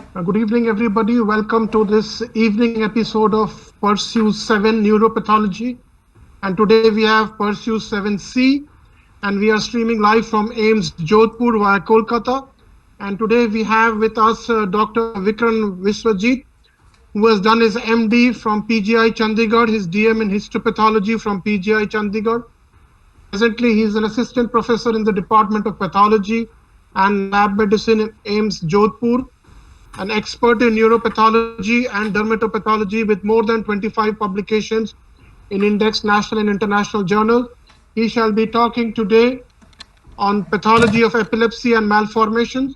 Good evening, everybody. Welcome to this evening episode of Pursue 7 Neuropathology. And today we have Pursue 7C, and we are streaming live from AIMS Jodhpur via Kolkata. And today we have with us Dr. Vikram Viswajit, who has done his MD from PGI Chandigarh, his DM in histopathology from PGI Chandigarh. Presently, he is an assistant professor in the Department of Pathology and Lab Medicine in AIMS Jodhpur, an expert in neuropathology and dermatopathology with more than 25 publications in indexed national and international journals. He shall be talking today on pathology of epilepsy and malformations.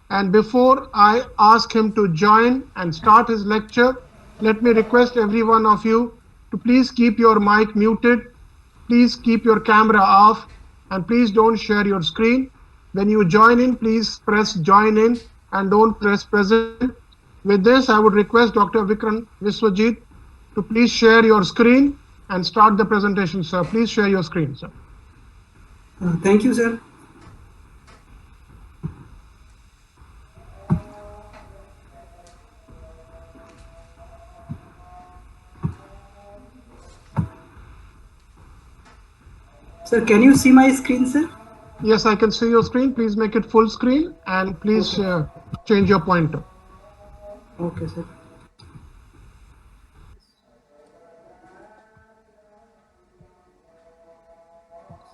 And before I ask him to join and start his lecture, let me request every one of you to please keep your mic muted, please keep your camera off, and please don't share your screen. When you join in, please press join in and don't press present. With this, I would request Dr. Vikram Viswajit to please share your screen and start the presentation, sir. Please share your screen, sir. Thank you, sir. Sir, can you see my screen, sir? Yes, I can see your screen. Please make it full screen and please change your pointer. Okay, sir.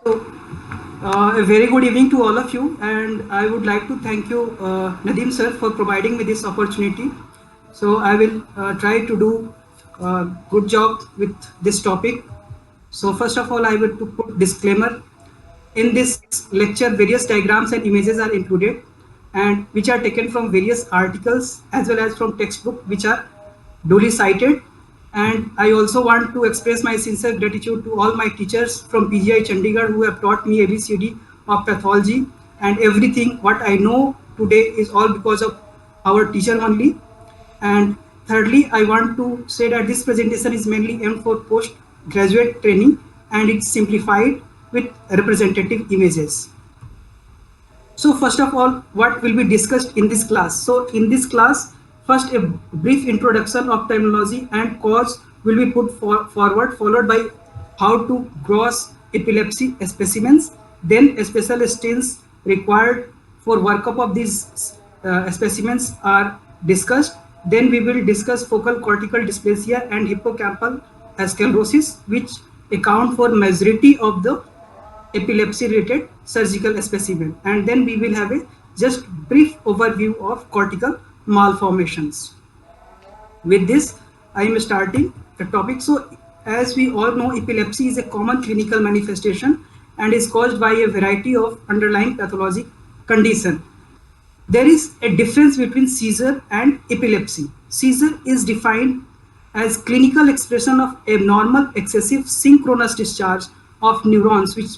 So, a very good evening to all of you, and I would like to thank you, Nadeem sir, for providing me this opportunity. So, I will try to do a good job with this topic. So, first of all, I will put disclaimer. In this lecture, various diagrams and images are included, and which are taken from various articles as well as from textbook, which are duly cited. And I also want to express my sincere gratitude to all my teachers from PGI Chandigarh who have taught me ABCD of pathology, and everything what I know today is all because of our teacher only. And thirdly, I want to say that this presentation is mainly aimed for postgraduate training, and it's simplified with representative images. So first of all, what will be discussed in this class? So in this class, first a brief introduction of terminology and cause will be put forward, followed by how to gross epilepsy specimens, then special stains required for workup of these specimens are discussed. Then we will discuss focal cortical dysplasia and hippocampal sclerosis, which account for majority of the epilepsy related surgical specimen, and then we will have a just brief overview of cortical malformations. With this, I am starting the topic. So as we all know, epilepsy is a common clinical manifestation and is caused by a variety of underlying pathologic condition. There is a difference between seizure and epilepsy. Seizure is defined as clinical expression of abnormal excessive synchronous discharge of neurons which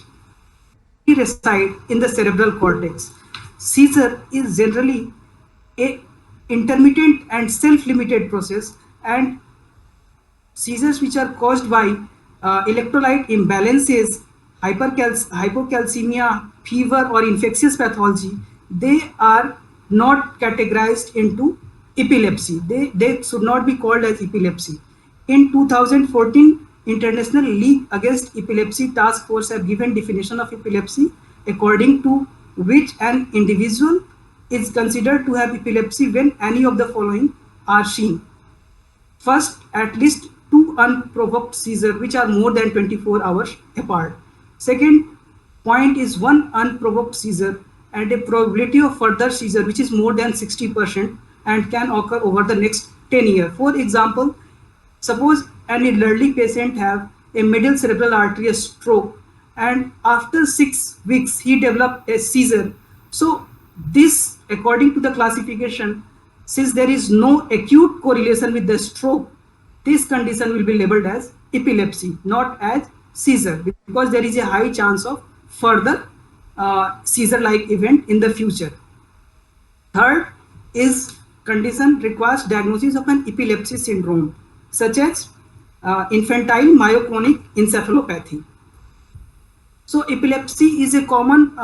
reside in the cerebral cortex. Seizure is generally a intermittent and self-limited process, and seizures which are caused by electrolyte imbalances, hypocalcemia, fever, or infectious pathology, they are not categorized into epilepsy. They should not be called as epilepsy. In 2014, International League Against Epilepsy Task Force have given definition of epilepsy according to which an individual is considered to have epilepsy when any of the following are seen. First, at least 2 unprovoked seizures which are more than 24 hours apart. Second point is 1 unprovoked seizure and a probability of further seizure which is more than 60% and can occur over the next 10 years. For example, suppose an elderly patient have a middle cerebral artery stroke, and after 6 weeks he developed a seizure. So this, according to the classification, since there is no acute correlation with the stroke, this condition will be labeled as epilepsy, not as seizure, because there is a high chance of further seizure-like event in the future. Third is condition requires diagnosis of an epilepsy syndrome, such as infantile myoclonic encephalopathy. So epilepsy is a common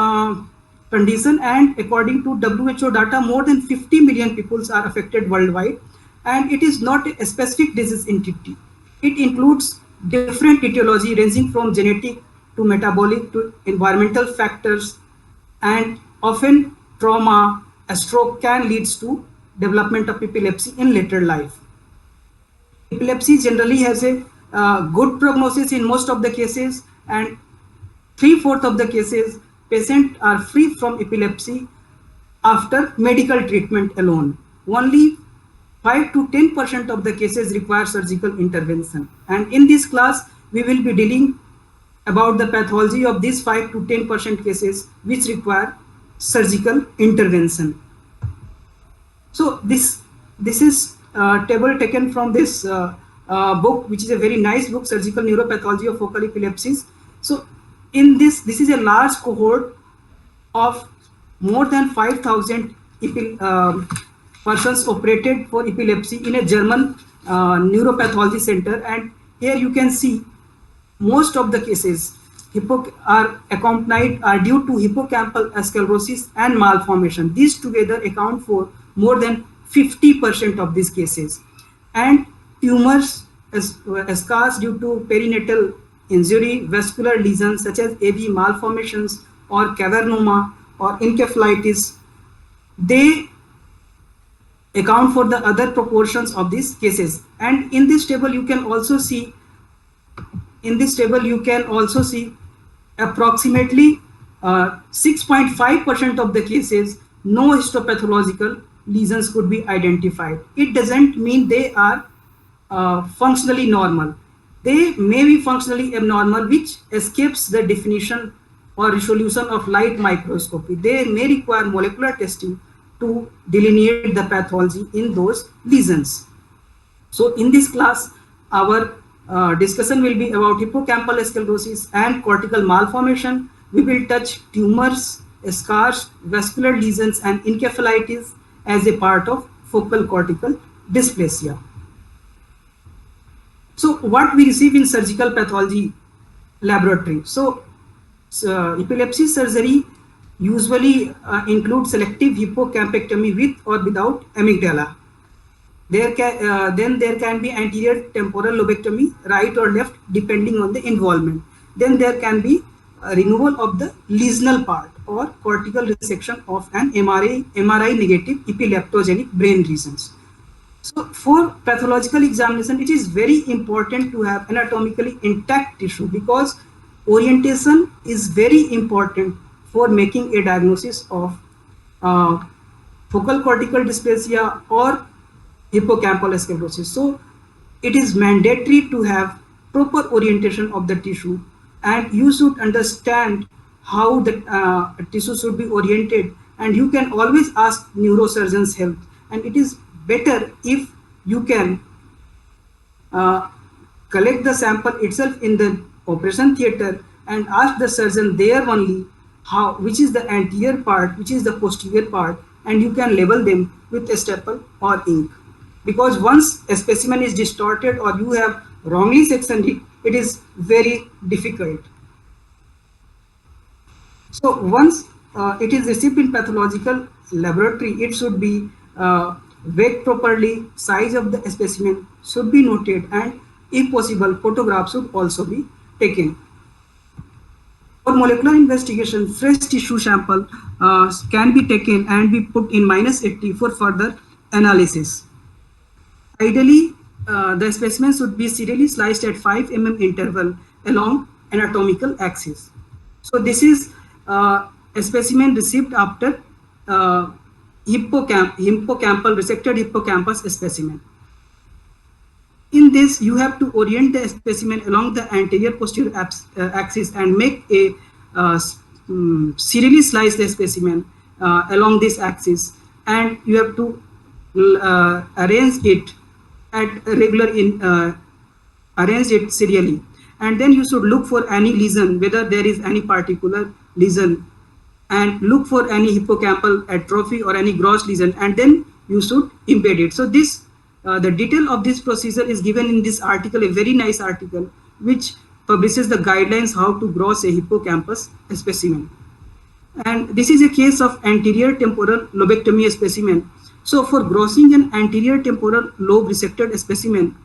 condition, and according to WHO data, more than 50 million people are affected worldwide, and it is not a specific disease entity. It includes different etiology ranging from genetic to metabolic to environmental factors, and often trauma, a stroke can lead to development of epilepsy in later life. Epilepsy generally has a good prognosis in most of the cases, and 3/4 of the cases patients are free from epilepsy after medical treatment alone. Only 5 to 10% of the cases require surgical intervention. And in this class, we will be dealing about the pathology of these 5 to 10% cases which require surgical intervention. So this is a table taken from this book, which is a very nice book, Surgical Neuropathology of Focal Epilepsies. So in this is a large cohort of more than 5,000 persons operated for epilepsy in a German neuropathology center, and here you can see most of the cases are due to hippocampal sclerosis and malformation. These together account for more than 50% of these cases, and tumors scars due to perinatal injury, vascular lesions such as AV malformations or cavernoma or encephalitis, they account for the other proportions of these cases. And in this table you can also see approximately 6.5% of the cases no histopathological lesions could be identified. It doesn't mean they are functionally normal. They may be functionally abnormal, which escapes the definition or resolution of light microscopy. They may require molecular testing to delineate the pathology in those lesions. So in this class, our discussion will be about hippocampal sclerosis and cortical malformation. We will touch tumors, scars, vascular lesions, and encephalitis as a part of focal cortical dysplasia. So what we receive in surgical pathology laboratory. So epilepsy surgery usually includes selective hippocampectomy with or without amygdala. Then there can be anterior temporal lobectomy, right or left, depending on the involvement. Then there can be removal of the lesional part or cortical resection of an MRI negative epileptogenic brain regions. So for pathological examination, it is very important to have anatomically intact tissue, because orientation is very important for making a diagnosis of focal cortical dysplasia or hippocampal sclerosis. So it is mandatory to have proper orientation of the tissue, and you should understand how the tissue should be oriented, and you can always ask neurosurgeon's help. And it is better if you can collect the sample itself in the operation theater and ask the surgeon there only which is the anterior part, which is the posterior part, and you can label them with a staple or ink. Because once a specimen is distorted or you have wrongly sectioned it, it is very difficult. So once it is received in pathological laboratory, it should be weighed properly, size of the specimen should be noted, and if possible, photographs should also be taken. For molecular investigation, fresh tissue sample can be taken and be put in -80 for further analysis. Ideally, the specimen should be serially sliced at 5 mm interval along anatomical axis. So this is a specimen received after hippocampal resected hippocampus specimen. In this, you have to orient the specimen along the anterior posterior axis and make a serially slice the specimen along this axis, and you have to arrange it at arrange it serially, and then you should look for any lesion, whether there is any particular lesion, and look for any hippocampal atrophy or any gross lesion, and then you should embed it. So this the detail of this procedure is given in this article, a very nice article which publishes the guidelines how to gross a hippocampus specimen. And this is a case of anterior temporal lobectomy specimen. So for grossing an anterior temporal lobe resected specimen,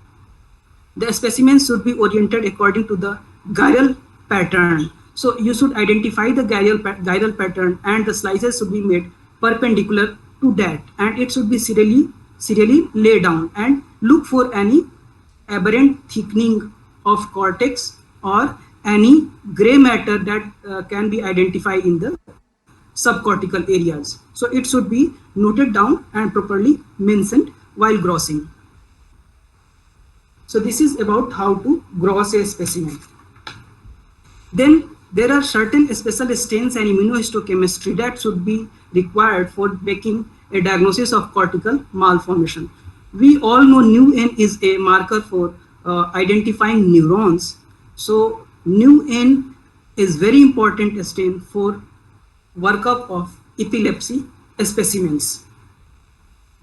the specimen should be oriented according to the gyral pattern. So you should identify the gyral pattern, and the slices should be made perpendicular to that, and it should be serially laid down, and look for any aberrant thickening of cortex or any gray matter that can be identified in the subcortical areas. So it should be noted down and properly mentioned while grossing. So this is about how to gross a specimen. Then there are certain special stains and immunohistochemistry that should be required for making a diagnosis of cortical malformation. We all know NUN is a marker for identifying neurons. So NUN is very important stain for workup of epilepsy specimens.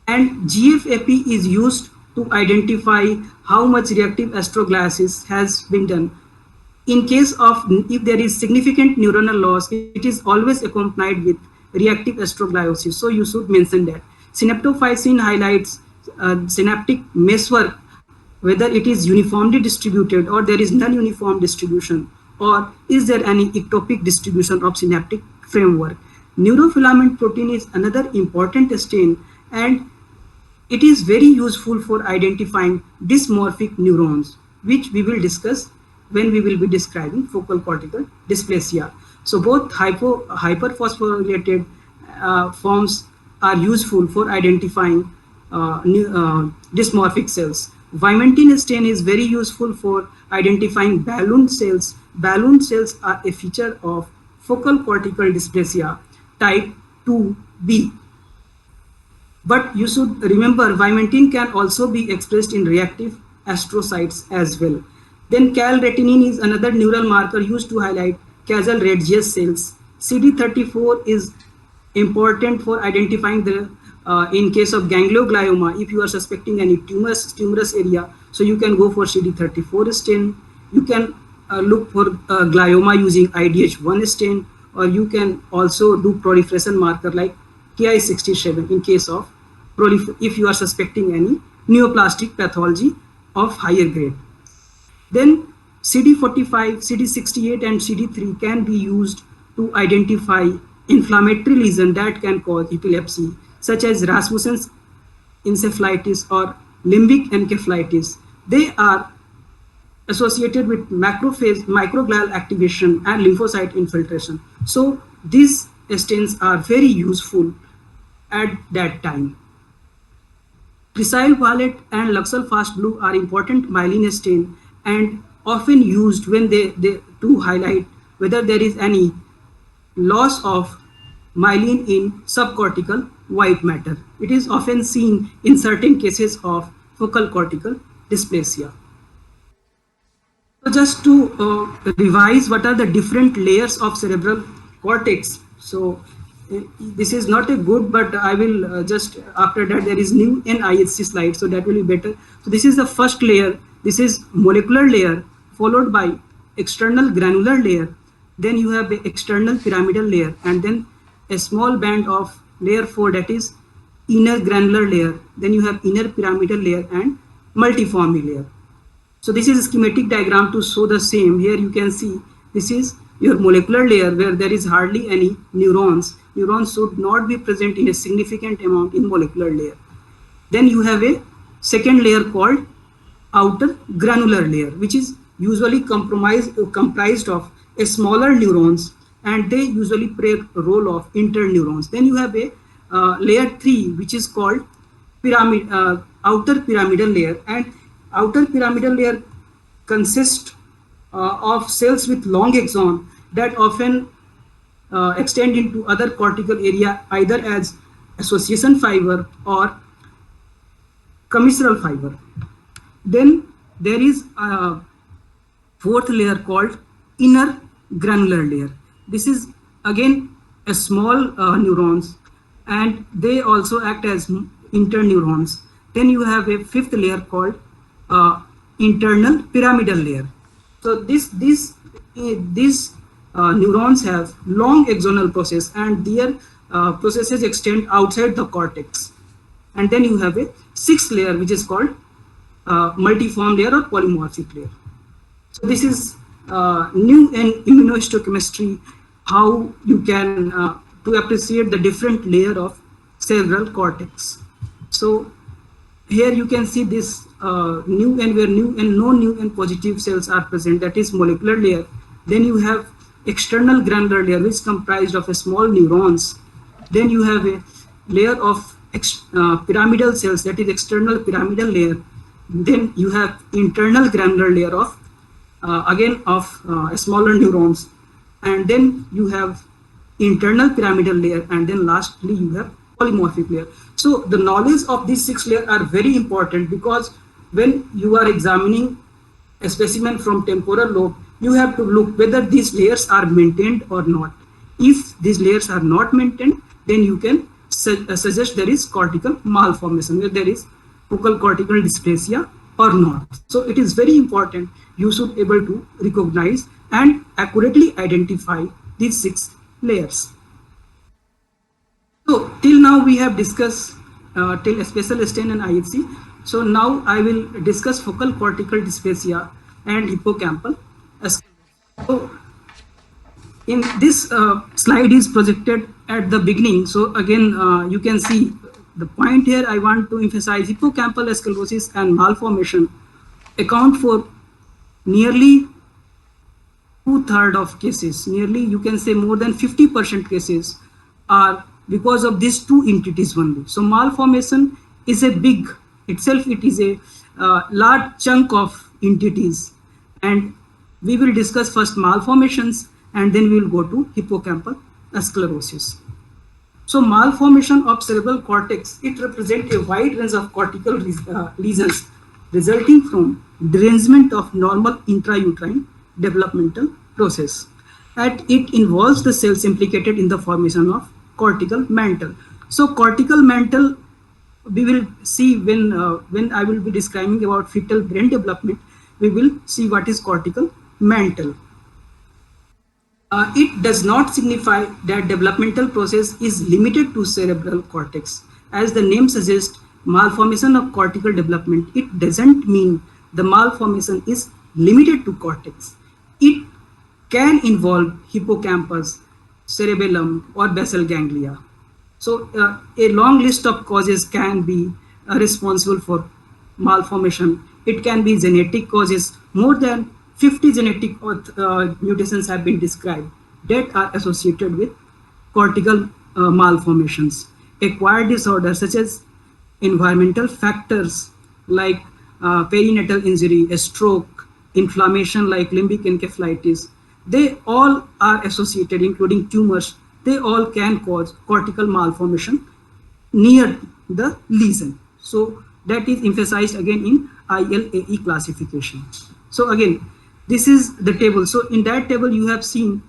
And GFAP is used to identify how much reactive astrogliosis has been done. In case of, if there is significant neuronal loss, it is always accompanied with reactive astrogliosis. So you should mention that. Synaptophysin highlights synaptic meshwork, whether it is uniformly distributed or there is non-uniform distribution, or is there any ectopic distribution of synaptic framework. Neurofilament protein is another important stain, and it is very useful for identifying dysmorphic neurons, which we will discuss when we will be describing focal cortical dysplasia. So both hyperphosphorylated forms are useful for identifying dysmorphic cells. Vimentin stain is very useful for identifying balloon cells. Balloon cells are a feature of focal cortical dysplasia type 2B. But you should remember, vimentin can also be expressed in reactive astrocytes as well. Then calretinine is another neural marker used to highlight causal Redgius cells. CD34 is important for identifying the in case of ganglioglioma, if you are suspecting any tumorous area, so you can go for CD34 stain. You can look for glioma using IDH1 stain, or you can also do proliferation marker like Ki67 in case of if you are suspecting any neoplastic pathology of higher grade. Then CD45, CD68 and CD3 can be used to identify inflammatory lesion that can cause epilepsy, such as Rasmussen's encephalitis or limbic encephalitis. They are associated with macrophage, microglial activation and lymphocyte infiltration. So these stains are very useful at that time. Presyl violet and Luxol fast blue are important myelin stain and often used when they to highlight whether there is any loss of myelin in subcortical white matter. It is often seen in certain cases of focal cortical dysplasia. So just to revise, what are the different layers of cerebral cortex? So this is not a good, but I will just after that there is new NIHC slide, so that will be better. So this is the first layer. This is molecular layer followed by external granular layer. Then you have the external pyramidal layer, and then a small band of layer 4, that is inner granular layer. Then you have inner pyramidal layer and multiforme layer. So this is a schematic diagram to show the same. Here you can see this is your molecular layer where there is hardly any neurons. Neurons should not be present in a significant amount in molecular layer. Then you have a second layer called outer granular layer, which is usually comprised of a smaller neurons, and they usually play a role of interneurons. Then you have a layer 3, which is called outer pyramidal layer, and outer pyramidal layer consists of cells with long axon that often extend into other cortical area either as association fiber or commissural fiber. Then there is a fourth layer called inner granular layer. This is again a small neurons, and they also act as interneurons. Then you have a fifth layer called internal pyramidal layer. So this neurons have long axonal process, and their processes extend outside the cortex. And then you have a sixth layer, which is called multiform layer or polymorphic layer. So this is new in immunohistochemistry, how you can to appreciate the different layer of cerebral cortex. So here you can see this new and where new and no new and positive cells are present, that is molecular layer. Then you have external granular layer, which is comprised of a small neurons. Then you have a layer of pyramidal cells, that is external pyramidal layer. Then you have internal granular layer of smaller neurons, and then you have internal pyramidal layer, and then lastly you have polymorphic layer. So the knowledge of these six layers are very important, because when you are examining a specimen from temporal lobe, you have to look whether these layers are maintained or not. If these layers are not maintained, then you can suggest there is cortical malformation, where there is focal cortical dysplasia or not. So it is very important you should able to recognize and accurately identify these six layers. So till now we have discussed till spatial strain and IHC. So now I will discuss focal cortical dysplasia and hippocampal. So in this slide is projected at the beginning. So again, you can see the point here. I want to emphasize hippocampal sclerosis and malformation account for nearly 2/3 of cases. Nearly, you can say more than 50% cases are because of these two entities only. So malformation is a big itself. It is a large chunk of entities, and we will discuss first malformations, and then we will go to hippocampal sclerosis. So malformation of cerebral cortex, it represents a wide range of cortical lesions resulting from derangement of normal intrauterine developmental process, and it involves the cells implicated in the formation of cortical mantle. So cortical mantle, we will see when I will be describing about fetal brain development, we will see what is cortical mantle. It does not signify that developmental process is limited to cerebral cortex. As the name suggests, malformation of cortical development, it doesn't mean the malformation is limited to cortex. It can involve hippocampus, cerebellum, or basal ganglia. So a long list of causes can be responsible for malformation. It can be genetic causes. More than 50 genetic mutations have been described that are associated with cortical malformations. Acquired disorders such as environmental factors like perinatal injury, a stroke, inflammation like limbic encephalitis, they all are associated, including tumors. They all can cause cortical malformation near the lesion. So that is emphasized again in ILAE classification. So again, this is the table. So in that table, you have seen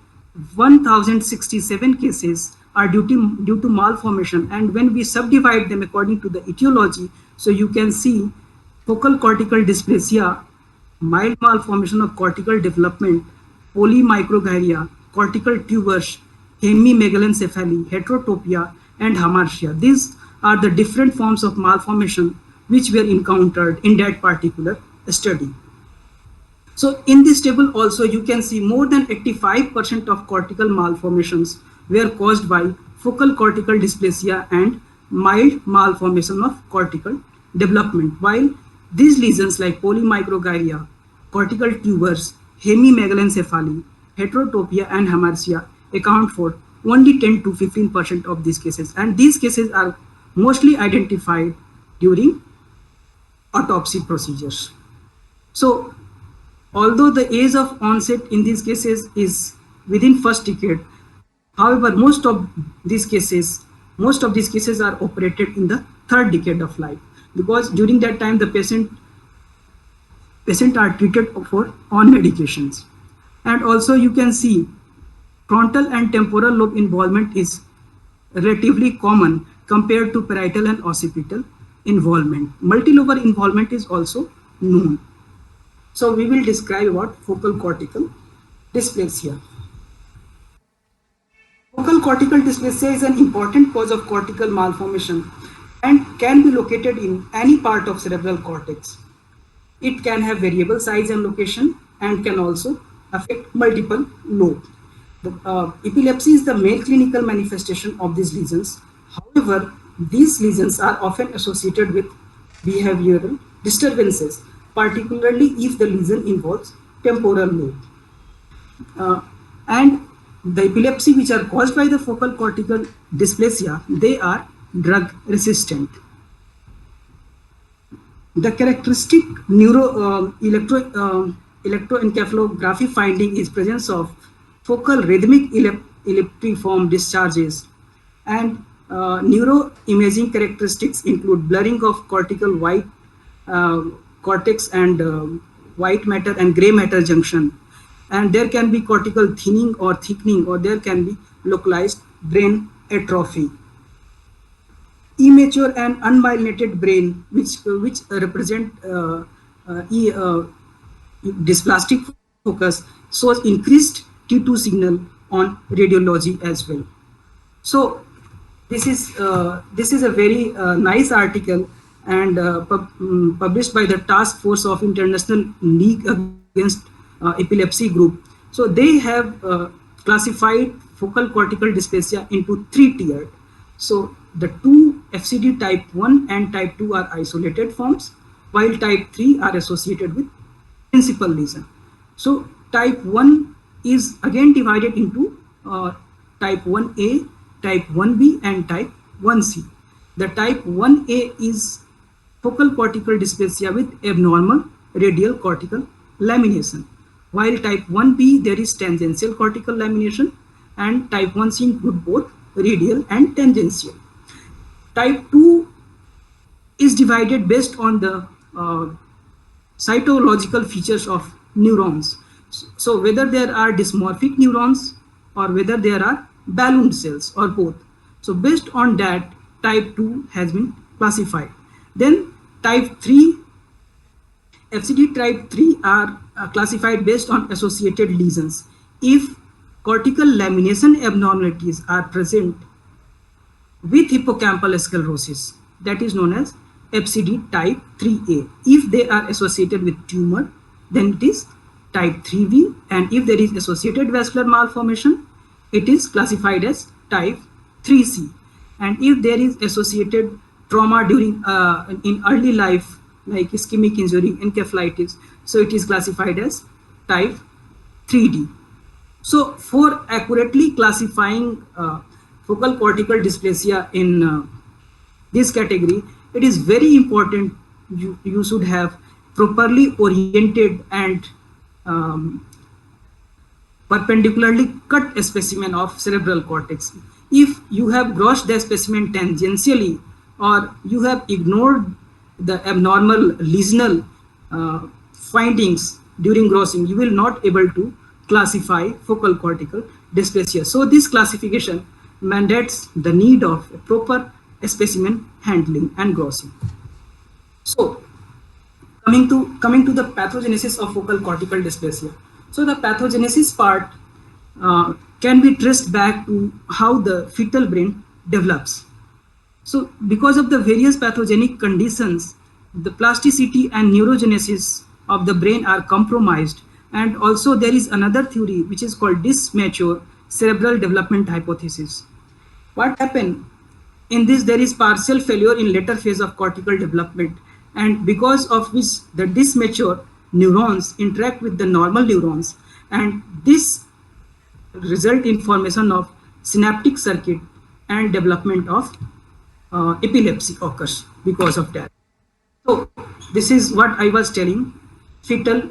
1067 cases are due to malformation, and when we subdivide them according to the etiology, so you can see focal cortical dysplasia, mild malformation of cortical development, polymicrogyria, cortical tumors, hemimegalencephaly, heterotopia, and hamartia. These are the different forms of malformation which were encountered in that particular study. So in this table also you can see more than 85% of cortical malformations were caused by focal cortical dysplasia and mild malformation of cortical development, while these lesions like polymicrogyria, cortical tumors, hemimegalencephaly, heterotopia, and hamartia account for only 10 to 15% of these cases, and these cases are mostly identified during autopsy procedures. So although the age of onset in these cases is within first decade, however, most of these cases are operated in the third decade of life, because during that time the patient are treated on medications. And also you can see frontal and temporal lobe involvement is relatively common compared to parietal and occipital involvement. Multilobar involvement is also known. So we will describe about focal cortical dysplasia. Focal cortical dysplasia is an important cause of cortical malformation and can be located in any part of cerebral cortex. It can have variable size and location and can also affect multiple lobes. Epilepsy is the main clinical manifestation of these lesions. However, these lesions are often associated with behavioral disturbances, particularly if the lesion involves temporal lobe. And the epilepsy which are caused by the focal cortical dysplasia, they are drug resistant. The characteristic electroencephalography finding is presence of focal rhythmic elliptiform discharges, and neuroimaging characteristics include blurring of cortical white cortex and white matter and gray matter junction, and there can be cortical thinning or thickening, or there can be localized brain atrophy. Immature and unmyelinated brain, which represent dysplastic focus, shows increased T2 signal on radiology as well. So this is a very nice article and published by the Task Force of International League Against Epilepsy group. So they have classified focal cortical dysplasia into 3 tiers. So the 2 FCD type 1 and type 2 are isolated forms, while type 3 are associated with principal lesion. So type 1 is again divided into type 1A, type 1B and type 1C. The type 1A is focal cortical dysplasia with abnormal radial cortical lamination, while type 1B there is tangential cortical lamination, and type 1C include both radial and tangential. Type 2 is divided based on the cytological features of neurons. So whether there are dysmorphic neurons or whether there are ballooned cells or both. So based on that, type 2 has been classified. Then type 3, FCD type 3 are classified based on associated lesions. If cortical lamination abnormalities are present with hippocampal sclerosis, that is known as FCD type 3A. If they are associated with tumor, then it is type 3B, and if there is associated vascular malformation, it is classified as type 3C. And if there is associated trauma during in early life, like ischemic injury, encephalitis, so it is classified as type 3D. So for accurately classifying focal cortical dysplasia in this category, it is very important you should have properly oriented and perpendicularly cut a specimen of cerebral cortex. If you have grossed the specimen tangentially, or you have ignored the abnormal lesional findings during grossing, you will not able to classify focal cortical dysplasia. So this classification mandates the need of a proper specimen handling and grossing. So coming to the pathogenesis of focal cortical dysplasia. So the pathogenesis part can be traced back to how the fetal brain develops. So because of the various pathogenic conditions, the plasticity and neurogenesis of the brain are compromised. And also there is another theory which is called dysmature cerebral development hypothesis. What happened in this? There is partial failure in later phase of cortical development, and because of which the dysmature neurons interact with the normal neurons, and this result in formation of synaptic circuit and development of epilepsy occurs because of that. So this is what I was telling fetal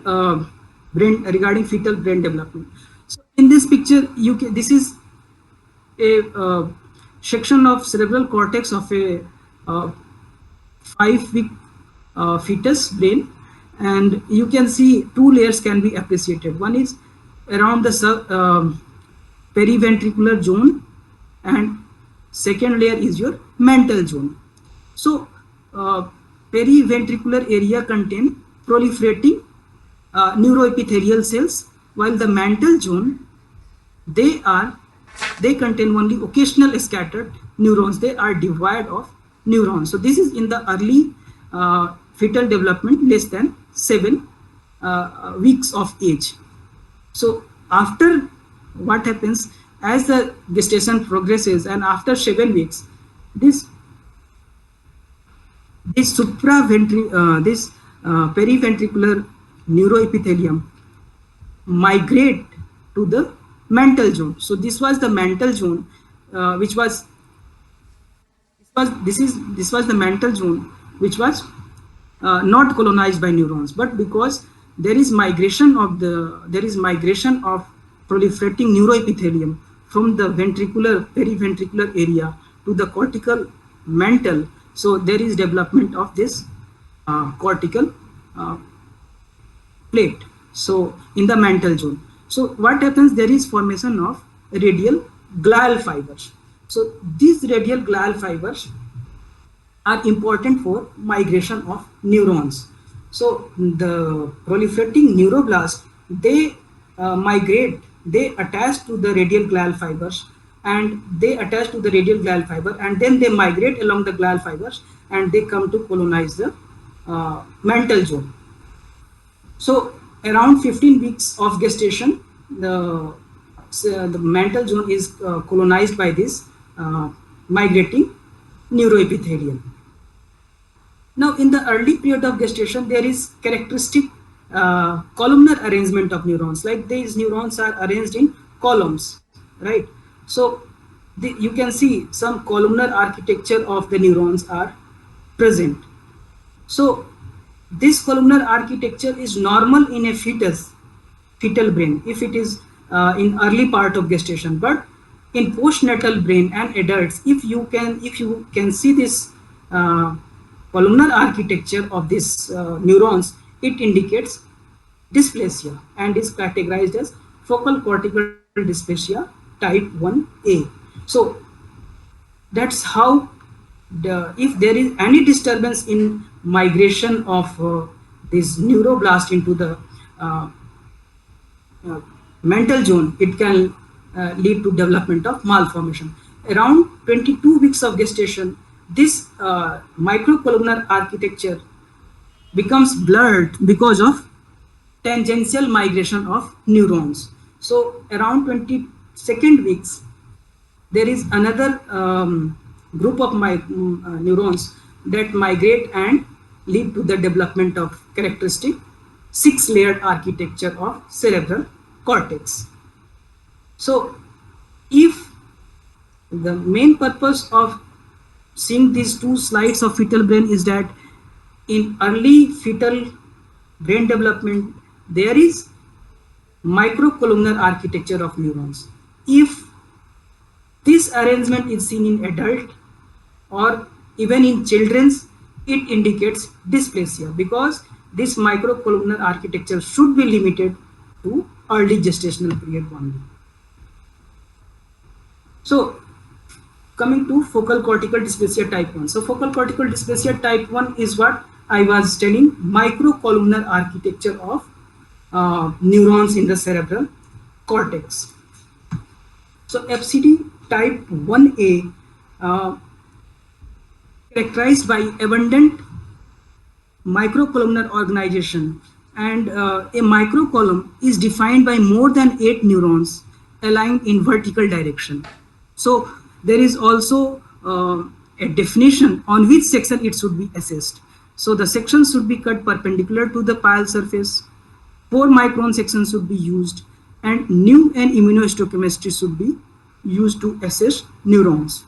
brain regarding fetal brain development. So in this picture, this is a section of cerebral cortex of a 5-week fetus brain, and you can see 2 layers can be appreciated. One is around the periventricular zone, and second layer is your mantle zone. So periventricular area contain proliferating neuroepithelial cells, while the mantle zone, they are they contain only occasional scattered neurons. They are devoid of neurons. So this is in the early fetal development, less than 7 weeks of age. So after, what happens as the gestation progresses, and after 7 weeks, this periventricular neuroepithelium migrate to the mantle zone. So this was the mantle zone, which was this was the mantle zone which was not colonized by neurons, but because there is migration of proliferating neuroepithelium from the periventricular area to the cortical mantle. So there is development of this cortical plate, so in the mantle zone. So what happens, there is formation of radial glial fibers. So these radial glial fibers are important for migration of neurons. So the proliferating neuroblast, they migrate, they attach to the radial glial fibers, and then they migrate along the glial fibers, and they come to colonize the mantle zone. So around 15 weeks of gestation, the mantle zone is colonized by this migrating neuroepithelium. Now, in the early period of gestation, there is characteristic columnar arrangement of neurons. Like these neurons are arranged in columns, right? So you can see some columnar architecture of the neurons are present. So this columnar architecture is normal in a fetal brain if it is in early part of gestation, but in postnatal brain and adults, if you can see this columnar architecture of these neurons, it indicates dysplasia and is categorized as focal cortical dysplasia type 1A. So that's how if there is any disturbance in migration of this neuroblast into the mantle zone, it can lead to development of malformation. Around 22 weeks of gestation, this microcolumnar architecture becomes blurred because of tangential migration of neurons. So around 22nd weeks, there is another group of neurons that migrate and lead to the development of characteristic 6-layered architecture of cerebral cortex. So if the main purpose of seeing these two slides of fetal brain is that in early fetal brain development, there is microcolumnar architecture of neurons. If this arrangement is seen in adult or even in children's, it indicates dysplasia, because this microcolumnar architecture should be limited to early gestational period only. So coming to focal cortical dysplasia type 1. So focal cortical dysplasia type 1 is what I was telling, microcolumnar architecture of neurons in the cerebral cortex. So FCD type 1A characterized by abundant microcolumnar organization, and a microcolumn is defined by more than 8 neurons aligned in vertical direction. So there is also a definition on which section it should be assessed. So the section should be cut perpendicular to the pile surface, 4-micron section should be used, and new and immunohistochemistry should be used to assess neurons.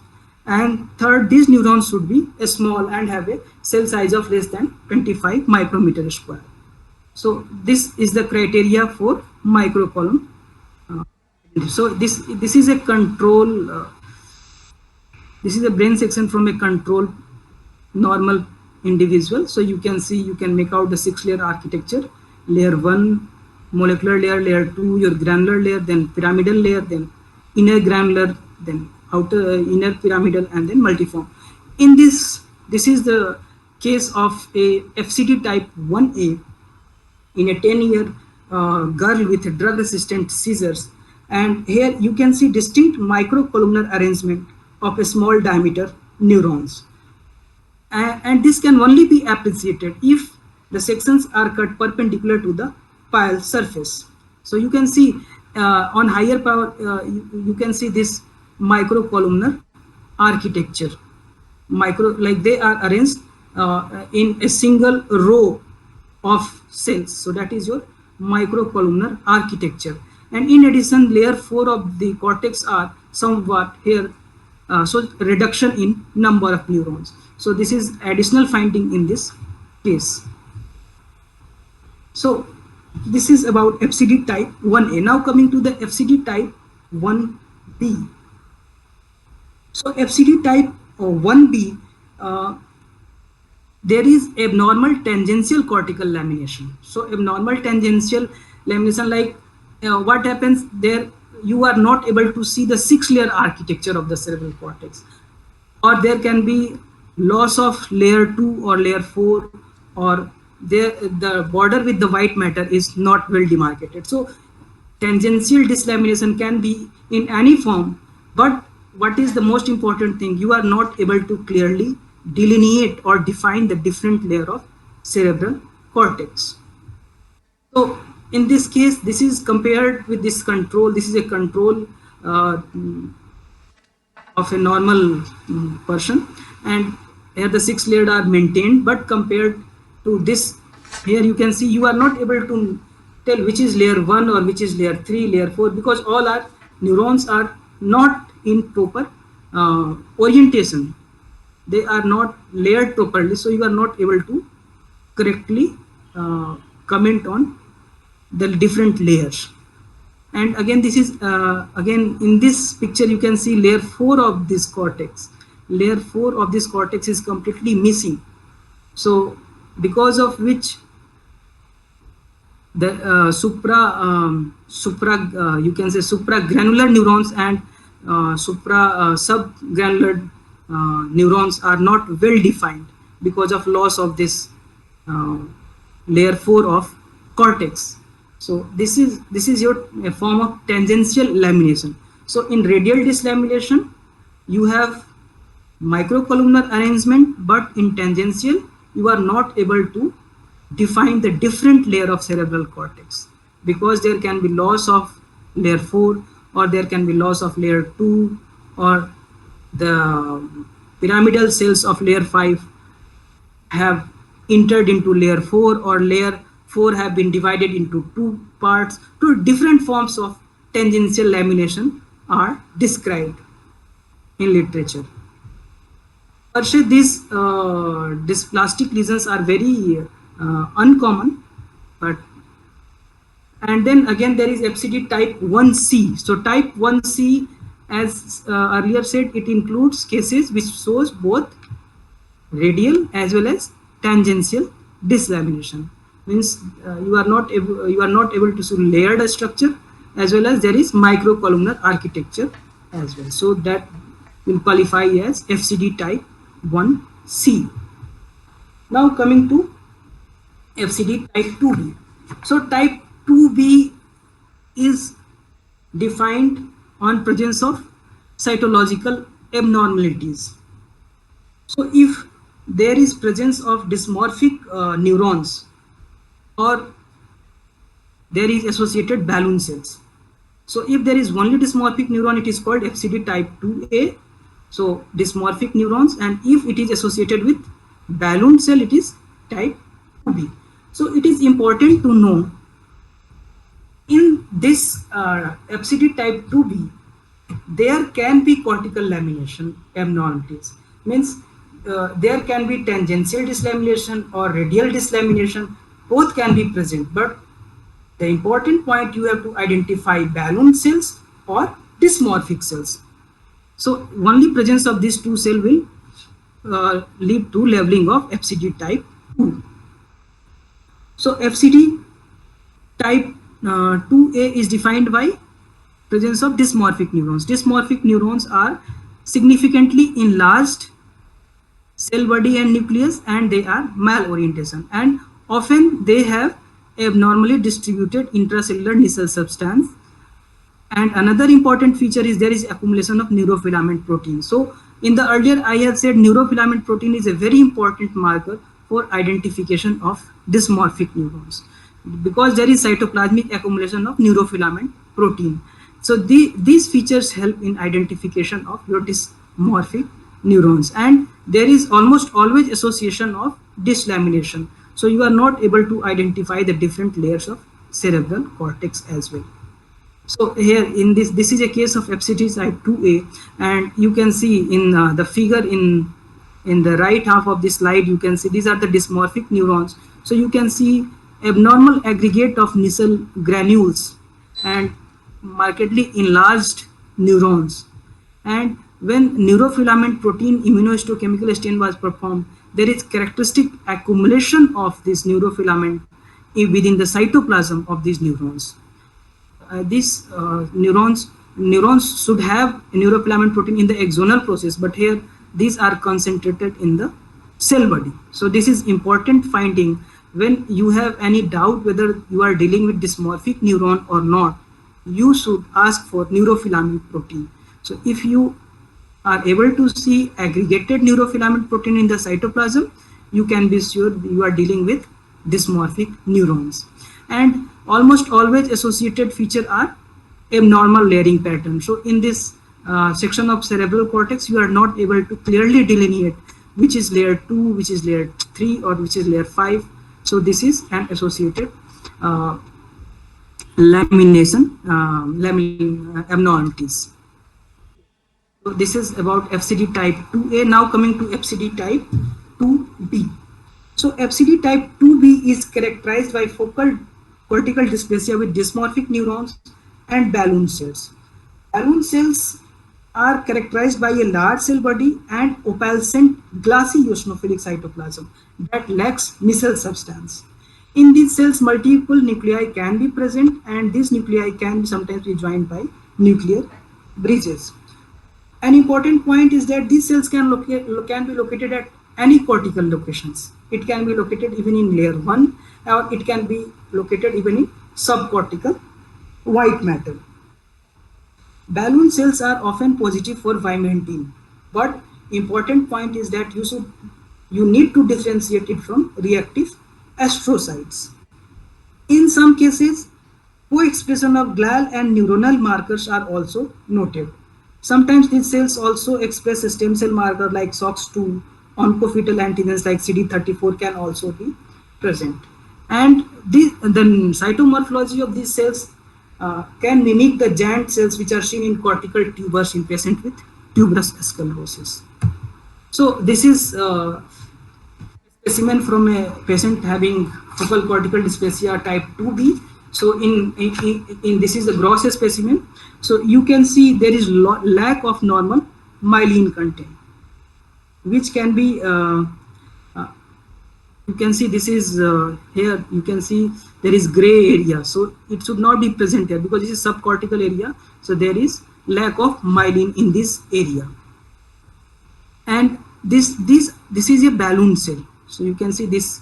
And third, these neurons should be small and have a cell size of less than 25 micrometer square. So this is the criteria for microcolumn. So this is a control. This is a brain section from a control normal individual. So you can see, you can make out the 6-layer architecture: layer 1, molecular layer; layer 2, your granular layer; then pyramidal layer; then inner granular; then outer inner pyramidal; and then multiform. In this is the case of a FCD type 1A in a 10-year girl with drug resistant seizures. And here you can see distinct microcolumnar arrangement of a small diameter neurons. And this can only be appreciated if the sections are cut perpendicular to the pile surface. So you can see on higher power, you can see this microcolumnar architecture. Like they are arranged in a single row of cells. So that is your microcolumnar architecture. And in addition, layer 4 of the cortex are somewhat here, so reduction in number of neurons. So this is additional finding in this case. So this is about FCD type 1A. Now coming to the FCD type 1B. So FCD type 1B, there is abnormal tangential cortical lamination. So abnormal tangential lamination, like what happens there, you are not able to see the 6-layer architecture of the cerebral cortex, or there can be loss of layer 2 or layer 4, or the border with the white matter is not well demarcated. So tangential dyslamination can be in any form, but what is the most important thing, you are not able to clearly delineate or define the different layer of cerebral cortex. So in this case, this is compared with this control. This is a control of a normal person, and here the 6 layers are maintained, but compared to this, here you can see you are not able to tell which is layer 1 or which is layer 3, layer 4, because all our neurons are not in proper orientation. They are not layered properly, so you are not able to correctly comment on the different layers. And again, this is again in this picture you can see layer 4 of this cortex. Layer 4 of this cortex is completely missing. So because of which the you can say supragranular neurons and subgranular neurons are not well defined because of loss of this layer 4 of cortex. So this is your a form of tangential lamination. So in radial dyslamination, you have microcolumnar arrangement, but in tangential, you are not able to define the different layer of cerebral cortex, because there can be loss of layer 4, or there can be loss of layer 2, or the pyramidal cells of layer 5 have entered into layer 4, or layer 4 have been divided into 2 parts. 2 different forms of tangential lamination are described in literature. Actually, these dysplastic lesions are very uncommon, but and then again there is FCD type 1C. So type 1C, as earlier said, it includes cases which shows both radial as well as tangential dyslamination. Means you are not able to see layered structure, as well as there is microcolumnar architecture as well. So that will qualify as FCD type 1C. Now coming to FCD type 2B. So type 2B is defined on presence of cytological abnormalities. So if there is presence of dysmorphic neurons, or there is associated balloon cells. So if there is only dysmorphic neuron, it is called FCD type 2A. So dysmorphic neurons, and if it is associated with balloon cell, it is type 2B. So it is important to know in this FCD type 2B, there can be cortical lamination abnormalities. Means there can be tangential dyslamination or radial dyslamination. Both can be present, but the important point, you have to identify balloon cells or dysmorphic cells. So only presence of these 2 cells will lead to leveling of FCD type 2. So FCD type 2A is defined by presence of dysmorphic neurons. Dysmorphic neurons are significantly enlarged cell body and nucleus, and they are malorientation, and often they have abnormally distributed intracellular nuclear substance, And another important feature is there is accumulation of neurofilament protein. So in the earlier I have said neurofilament protein is a very important marker for identification of dysmorphic neurons because there is cytoplasmic accumulation of neurofilament protein. So these features help in identification of your dysmorphic neurons, and there is almost always association of dyslamination. So you are not able to identify the different layers of cerebral cortex as well. So here in this is a case of FCT type 2A, and you can see in the figure in the right half of this slide, you can see these are the dysmorphic neurons. So you can see abnormal aggregate of Nissl granules and markedly enlarged neurons. And when neurofilament protein immunohistochemical stain was performed, there is characteristic accumulation of this neurofilament within the cytoplasm of these neurons. These neurons should have neurofilament protein in the axonal process, but here these are concentrated in the cell body. So this is important finding when you have any doubt whether you are dealing with dysmorphic neuron or not. You should ask for neurofilament protein. So if you are able to see aggregated neurofilament protein in the cytoplasm, you can be sure you are dealing with dysmorphic neurons. And almost always associated feature are abnormal layering pattern. So in this section of cerebral cortex, you are not able to clearly delineate which is layer 2, which is layer 3, or which is layer 5. So this is an associated lamination abnormalities. So this is about FCD type 2A. Now coming to FCD type 2B. So FCD type 2B is characterized by focal cortical dysplasia with dysmorphic neurons and balloon cells. Balloon cells are characterized by a large cell body and opalescent glassy eosinophilic cytoplasm that lacks Nissl substance. In these cells, multiple nuclei can be present, and these nuclei can sometimes be joined by nuclear bridges. An important point is that these cells can be located at any cortical locations. It can be located even in layer 1, or it can be located even in subcortical white matter. Balloon cells are often positive for vimentin, but important point is that you need to differentiate it from reactive astrocytes. In some cases, co-expression of glial and neuronal markers are also noted. Sometimes these cells also express a stem cell marker like SOX2, oncofetal antigens like CD34 can also be present. And the cytomorphology of these cells can mimic the giant cells which are seen in cortical tumors in patients with tuberous sclerosis. So this is a specimen from a patient having focal cortical dysplasia type 2B. So in this is the gross specimen. So you can see there is lack of normal myelin content, which can be you can see this is here you can see there is gray area, so it should not be present here because this is subcortical area, so there is lack of myelin in this area. And this is a balloon cell, so you can see this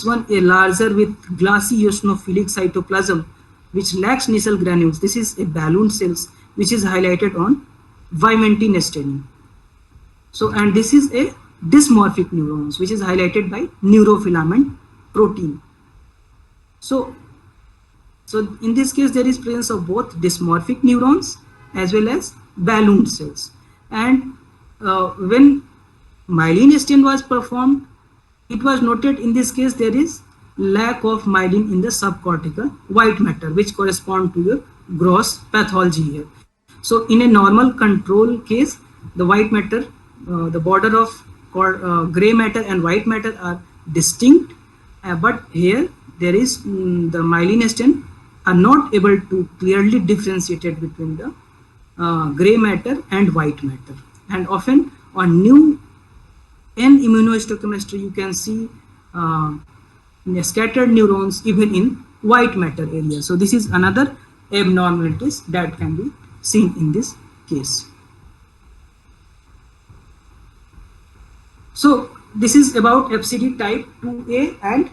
one a larger with glassy eosinophilic cytoplasm which lacks Nissl granules. This is a balloon cells which is highlighted on vimentin staining. So, and this is a dysmorphic neurons which is highlighted by neurofilament protein. So in this case there is presence of both dysmorphic neurons as well as balloon cells. And when myelin stain was performed, it was noted in this case there is lack of myelin in the subcortical white matter, which correspond to your gross pathology here. So in a normal control case, the white matter, the border of gray matter and white matter are distinct, but here there is the myelin stain are not able to clearly differentiate between the gray matter and white matter. And often on new N immunohistochemistry you can see scattered neurons even in white matter area. So this is another abnormalities that can be seen in this case. So this is about FCD type 2A and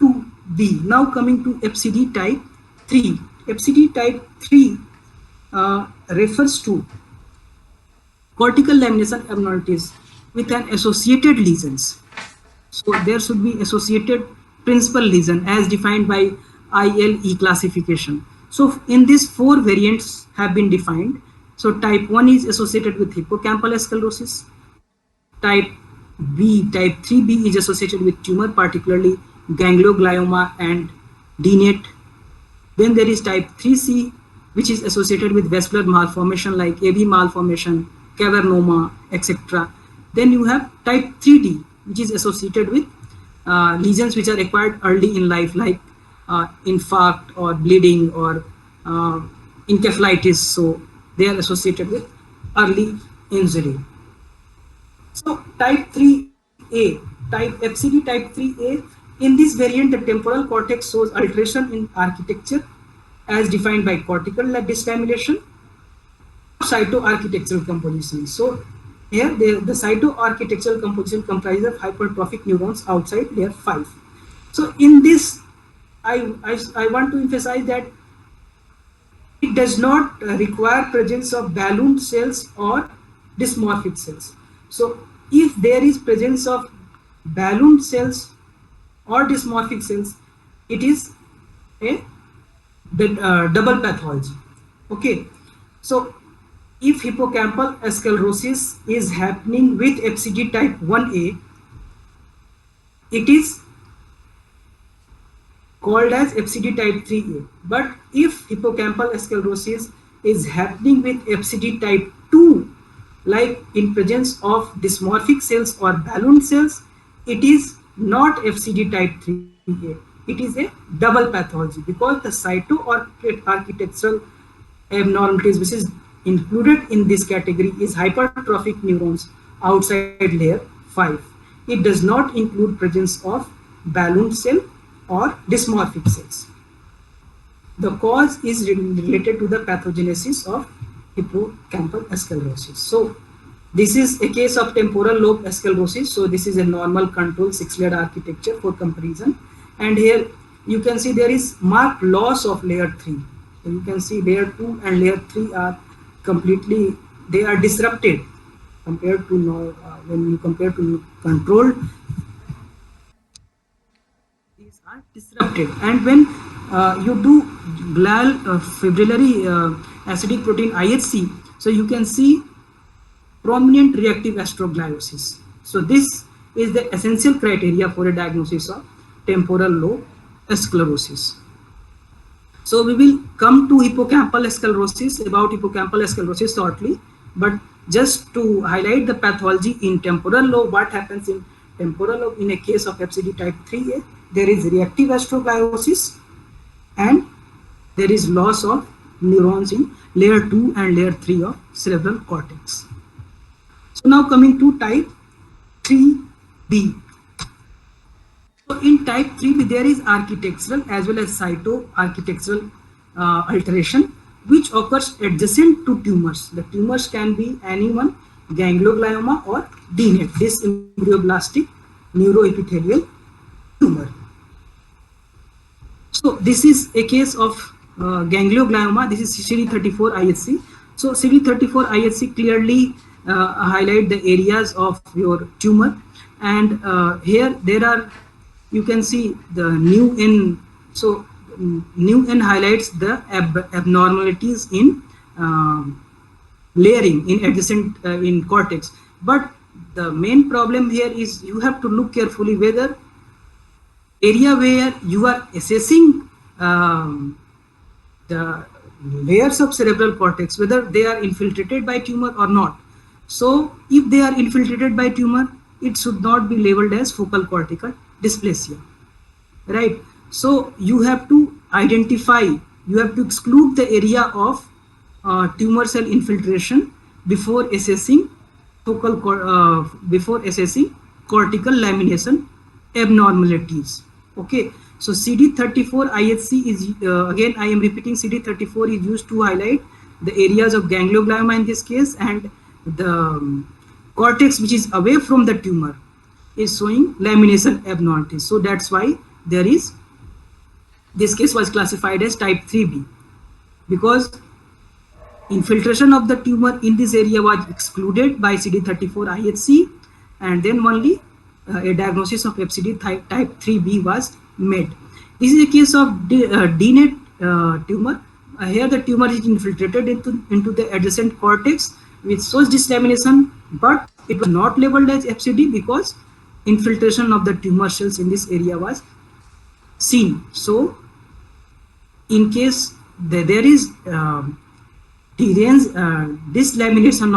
2B. Now coming to FCD type 3. FCD type 3 refers to cortical lamination abnormalities with an associated lesions. So there should be associated principal lesion as defined by ILE classification. So in these 4 variants have been defined. So type 1 is associated with hippocampal sclerosis. Type B, type 3B is associated with tumor, particularly ganglioglioma and DNET. Then there is type 3C, which is associated with vascular malformation like AV malformation, cavernoma, etc. Then you have type 3D, which is associated with lesions which are acquired early in life, like infarct or bleeding or encephalitis. So they are associated with early injury. So type 3A, FCD type 3A, in this variant the temporal cortex shows alteration in architecture as defined by cortical distamulation, cytoarchitectural composition. So here the cytoarchitectural composition comprises of hypertrophic neurons outside layer 5. So in this I want to emphasize that it does not require presence of balloon cells or dysmorphic cells. So if there is presence of balloon cells or dysmorphic cells, it is a double pathology. Okay, so if hippocampal sclerosis is happening with FCD type 1A, it is called as FCD type 3A. But if hippocampal sclerosis is happening with FCD type 2, like in presence of dysmorphic cells or balloon cells, it is not FCD type 3A. It is a double pathology because the cytoarchitectural abnormalities which is included in this category is hypertrophic neurons outside layer 5. It does not include presence of balloon cell or dysmorphic cells. The cause is related to the pathogenesis of hippocampal sclerosis. So this is a case of temporal lobe sclerosis. So this is a normal control 6-layered architecture for comparison. And here you can see there is marked loss of layer 3. So you can see layer 2 and layer 3 are completely, they are disrupted compared to when you compare to controlled, these are disrupted. And when you do glial fibrillary acidic protein IHC, so you can see prominent reactive astrogliosis. So this is the essential criteria for a diagnosis of temporal lobe sclerosis. So we will come to hippocampal sclerosis, about hippocampal sclerosis shortly, but just to highlight the pathology in temporal lobe, what happens in temporal lobe in a case of FCD type 3A, there is reactive astrogliosis and there is loss of neurons in layer 2 and layer 3 of cerebral cortex. So now coming to type 3B. So in type 3B there is architectural as well as cytoarchitectural alteration which occurs adjacent to tumors. The tumors can be anyone, ganglioglioma or DNET, dysembryoblastic neuroepithelial tumor. So this is a case of ganglioglioma. This is CD34 IHC. So CD34 IHC clearly highlight the areas of your tumor, and here there are, you can see the new N. So new N highlights the abnormalities in layering in adjacent in cortex. But the main problem here is you have to look carefully whether area where you are assessing the layers of cerebral cortex, whether they are infiltrated by tumor or not. So if they are infiltrated by tumor, it should not be labeled as focal cortical dysplasia, right? So you have to identify, you have to exclude the area of tumor cell infiltration before assessing focal cortical lamination abnormalities. Okay, so CD34 IHC is again I am repeating, CD34 is used to highlight the areas of ganglioglioma in this case, and the cortex which is away from the tumor is showing lamination abnormalities. So that's why there is, this case was classified as type 3B, because infiltration of the tumor in this area was excluded by CD34 IHC, and then only a diagnosis of FCD type 3B was made. This is a case of DNET tumor. Here the tumor is infiltrated into the adjacent cortex which shows dislamination, but it was not labeled as FCD because infiltration of the tumor cells in this area was seen. So in case there is dislamination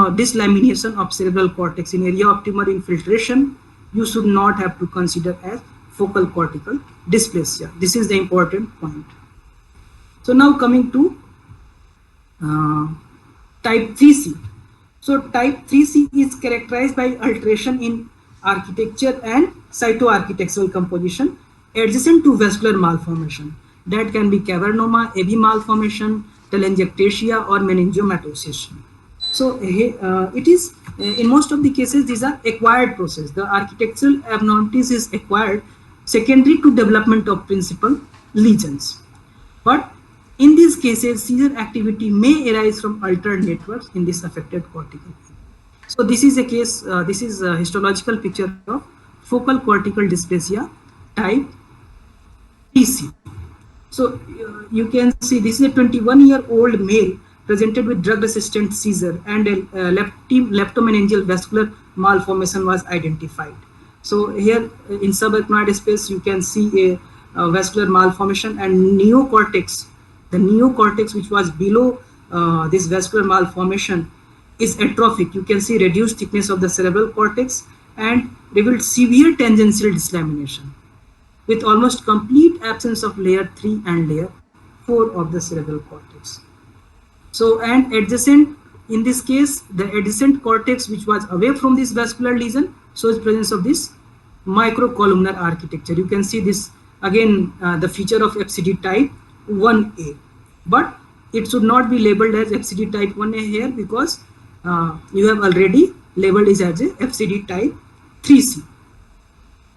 of cerebral cortex in area of tumor infiltration, you should not have to consider as focal cortical dysplasia. This is the important point. So now coming to type 3C. So type 3C is characterized by alteration in architecture and cytoarchitectural composition adjacent to vascular malformation. That can be cavernoma, AV malformation, telangiectasia or meningiomatosis. So it is in most of the cases these are acquired process. The architectural abnormalities is acquired secondary to development of principal lesions. But in these cases, seizure activity may arise from altered networks in this affected cortical area. So this is a case, this is a histological picture of focal cortical dysplasia type 3C. So you can see this is a 21-year-old male presented with drug-resistant seizure and a leptomeningeal vascular malformation was identified. So here in subarachnoid space, you can see a vascular malformation and neocortex. The neocortex which was below this vascular malformation is atrophic. You can see reduced thickness of the cerebral cortex and revealed severe tangential dyslamination with almost complete absence of layer 3 and layer 4 of the cerebral cortex. So, and adjacent, in this case, the adjacent cortex which was away from this vascular lesion shows presence of this microcolumnar architecture. You can see this again, the feature of FCD type 1A, but it should not be labeled as FCD type 1A here because you have already labeled it as a FCD type 3C.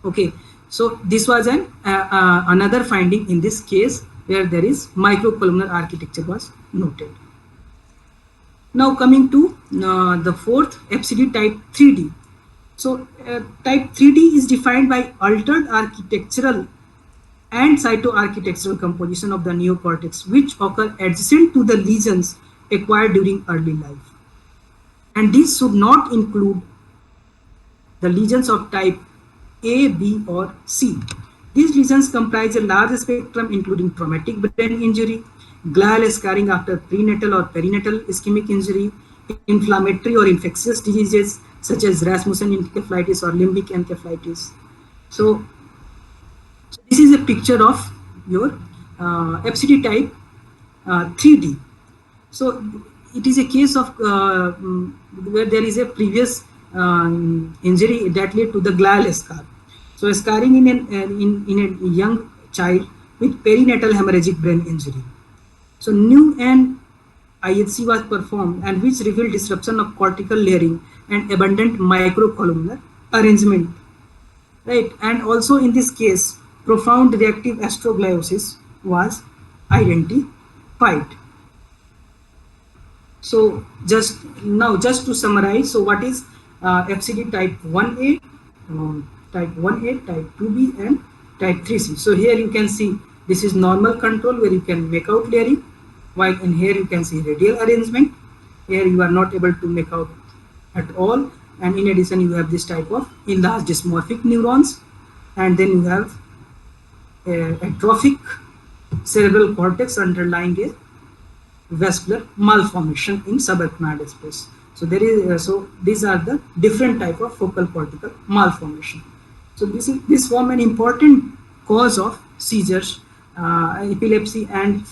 Okay, so this was an another finding in this case where there is microcolumnar architecture was noted. Now coming to the fourth, FCD type 3D. So type 3D is defined by altered architectural and cytoarchitectural composition of the neocortex which occur adjacent to the lesions acquired during early life. And this should not include the lesions of type A, B or C. These lesions comprise a large spectrum including traumatic brain injury, glial scarring after prenatal or perinatal ischemic injury, inflammatory or infectious diseases such as Rasmussen encephalitis or limbic encephalitis. So this is a picture of your FCD type 3D. So it is a case of where there is a previous injury that led to the glial scar. So scarring in a young child with perinatal hemorrhagic brain injury. So new and IHC was performed and which revealed disruption of cortical layering and abundant microcolumnar arrangement, right? And also in this case, profound reactive astrogliosis was identified. So just to summarize, so what is FCD type 1A, type 1A, type 2B and type 3C. So here you can see this is normal control where you can make out layering, while in here you can see radial arrangement. Here you are not able to make out at all, and in addition you have this type of enlarged dysmorphic neurons, and then you have atrophic cerebral cortex underlying a vascular malformation in subarachnoid space. So there is so these are the different type of focal cortical malformation. So this form an important cause of seizures, epilepsy, and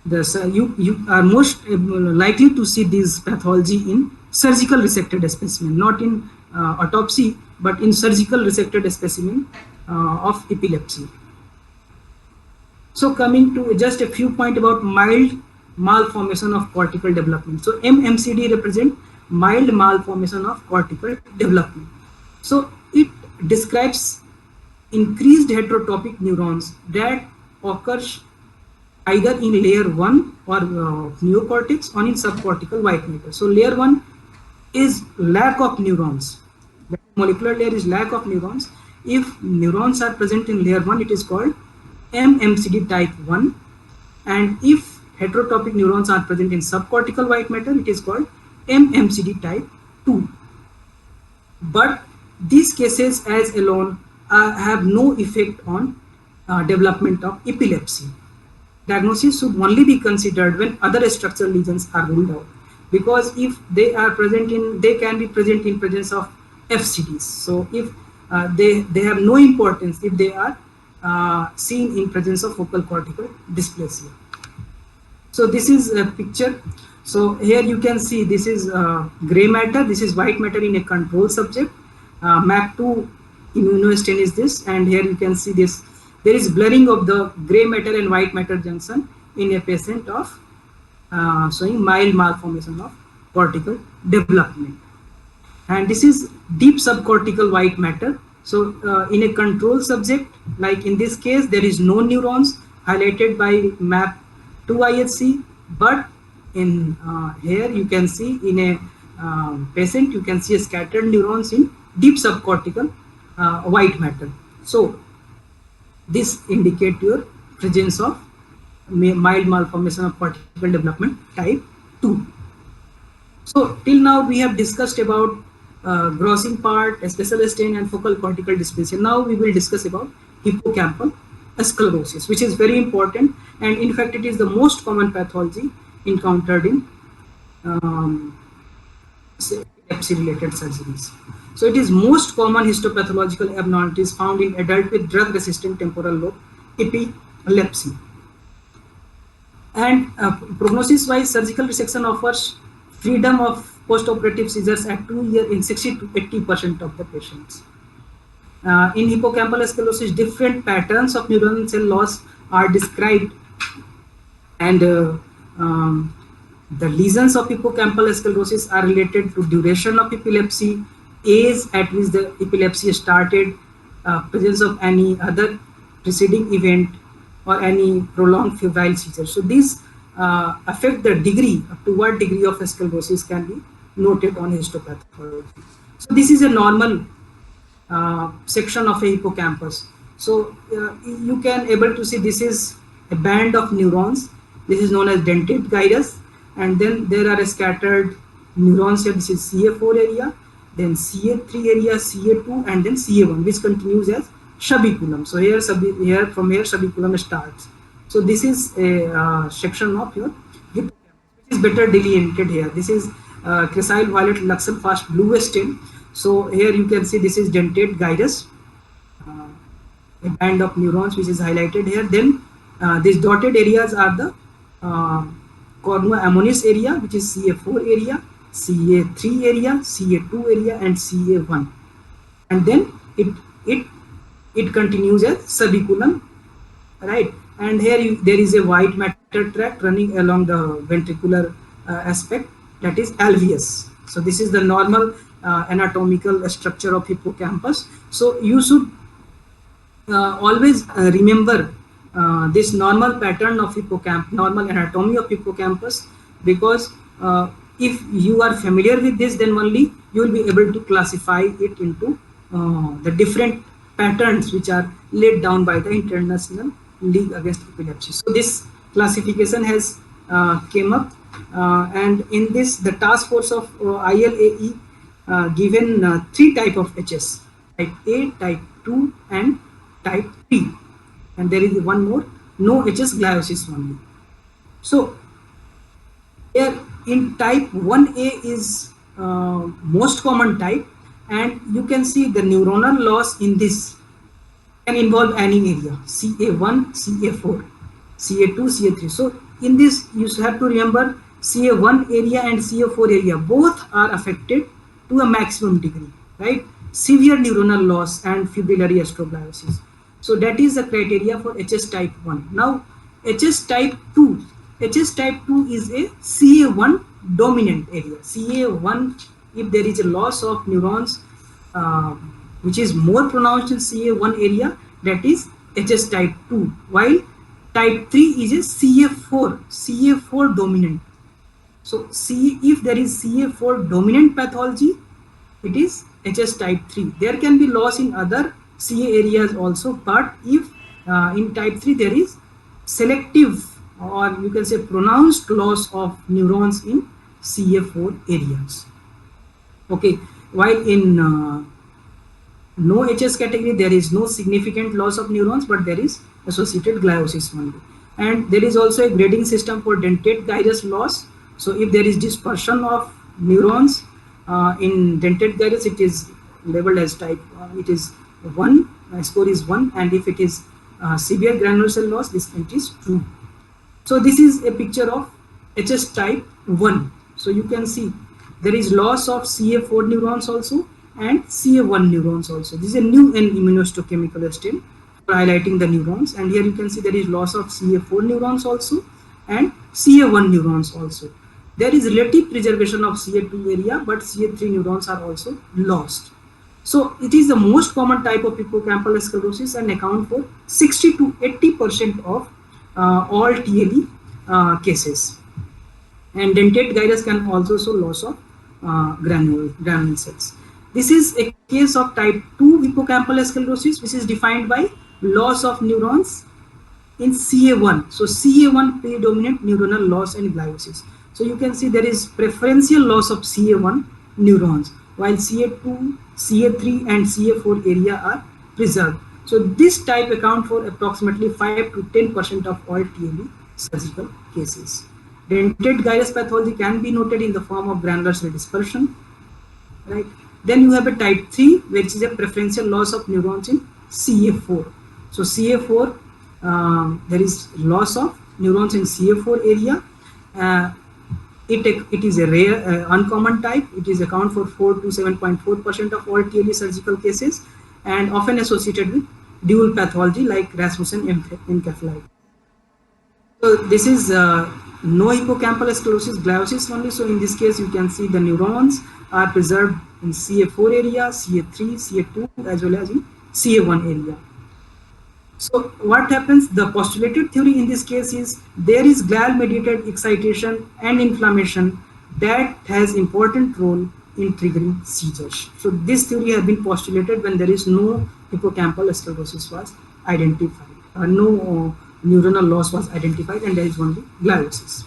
you are most likely to see this pathology in surgical resected specimen, not in autopsy, but in surgical resected specimen of epilepsy. So coming to just a few points about mild malformation of cortical development. So MMCD represent mild malformation of cortical development. So it describes increased heterotopic neurons that occurs either in layer 1 or neocortex or in subcortical white matter. So layer 1 is lack of neurons. The molecular layer is lack of neurons. If neurons are present in layer 1, it is called MMCD type 1, and if heterotopic neurons are present in subcortical white matter, it is called MMCD type 2. But these cases as alone have no effect on development of epilepsy. Diagnosis should only be considered when other structural lesions are ruled out, because if they are present in, they can be present in presence of FCDs. So if they have no importance if they are seen in presence of focal cortical dysplasia. So this is a picture. So here you can see this is gray matter, this is white matter in a control subject. MAP2 immunostain is this, and here you can see this. There is blurring of the gray matter and white matter junction in a patient of showing mild malformation of cortical development. And this is deep subcortical white matter. So in a control subject, like in this case, there is no neurons highlighted by MAP2 IHC, but in here you can see in a patient, you can see a scattered neurons in deep subcortical white matter. So this indicate your presence of mild malformation of cortical development type 2. So till now we have discussed about grossing part, special stain and focal cortical dysplasia. Now we will discuss about hippocampal sclerosis, which is very important, and in fact it is the most common pathology encountered in epilepsy related surgeries. So it is most common histopathological abnormalities found in adult with drug resistant temporal lobe epilepsy. And prognosis wise, surgical resection offers freedom of post-operative seizures at 2 years in 60 to 80% of the patients. In hippocampal sclerosis, different patterns of neuronal cell loss are described, and the lesions of hippocampal sclerosis are related to duration of epilepsy, age at which the epilepsy started, presence of any other preceding event, or any prolonged febrile seizure. So these affect the degree, up to what degree of sclerosis can be noted on histopathology. So this is a normal section of a hippocampus. So you can able to see this is a band of neurons. This is known as dentate gyrus, and then there are scattered neurons here. This is CA4 area, then CA3 area, CA2, and then CA1, which continues as subiculum. So here, from here subiculum starts. So this is a section of your hippocampus, which is better delineated here. This is crescile violet luxal fast blue stain. So here you can see this is dentate gyrus, a band of neurons which is highlighted here. Then these dotted areas are the cornua ammonis area, which is CA4 area, CA3 area, CA2 area, and CA1. And then it continues as subiculum, right? And here there is a white matter tract running along the ventricular aspect, that is alveus. So this is the normal anatomical structure of hippocampus. So you should always remember this normal pattern of hippocampus, normal anatomy of hippocampus, because if you are familiar with this, then only you will be able to classify it into the different patterns which are laid down by the International League Against Epilepsy. So this classification has came up, and in this the task force of ILAE given 3 type of HS, type A, type 2, and type 3, and there is one more, no HS gliosis only. So here in type 1A is most common type, and you can see the neuronal loss in this can involve any area, CA1, CA4, CA2, CA3. So in this you have to remember CA1 area and CA4 area both are affected to a maximum degree, right? Severe neuronal loss and fibrillary astrogliosis. So that is the criteria for HS type 1. Now HS type 2. HS type 2 is a CA1 dominant area. CA1, if there is a loss of neurons which is more pronounced in CA1 area, that is HS type 2, while Type 3 is a CA4 dominant. So if there is CA4 dominant pathology, it is HS type 3. There can be loss in other CA areas also, but if in type 3 there is selective, or you can say pronounced, loss of neurons in CA4 areas. Okay, while in no HS category there is no significant loss of neurons, but there is associated gliosis only. And there is also a grading system for dentate gyrus loss. So if there is dispersion of neurons in dentate gyrus, it is labeled as type, it is 1, score is 1, and if it is severe granular cell loss, this it is 2. So this is a picture of HS type 1. So you can see there is loss of CA4 neurons also and CA1 neurons also. This is a new and immunohistochemical stain for highlighting the neurons, and here you can see there is loss of CA4 neurons also and CA1 neurons also. There is relative preservation of CA2 area, but CA3 neurons are also lost. So it is the most common type of hippocampal sclerosis and account for 60 to 80% of all TLE cases. And dentate gyrus can also show loss of granule cells. This is a case of type 2 hippocampal sclerosis, which is defined by loss of neurons in CA1. So CA1 predominant neuronal loss and gliosis. So you can see there is preferential loss of CA1 neurons, while CA2, CA3 and CA4 area are preserved. So this type account for approximately 5 to 10% of all TLE surgical cases. Dentate gyrus pathology can be noted in the form of granular cell dispersion, right? Then you have a type 3, which is a preferential loss of neurons in CA4. So CA4, there is loss of neurons in CA4 area. It is a rare, uncommon type. It is account for 4 to 7.4% of all TLE surgical cases, and often associated with dual pathology like Rasmussen encephalitis. So this is no hippocampal sclerosis, gliosis only. So in this case, you can see the neurons are preserved in CA4 area, CA3, CA2, as well as in CA1 area. So what happens? The postulated theory in this case is there is glial mediated excitation and inflammation that has important role in triggering seizures. So this theory has been postulated when there is no hippocampal sclerosis was identified, no neuronal loss was identified, and there is only gliosis.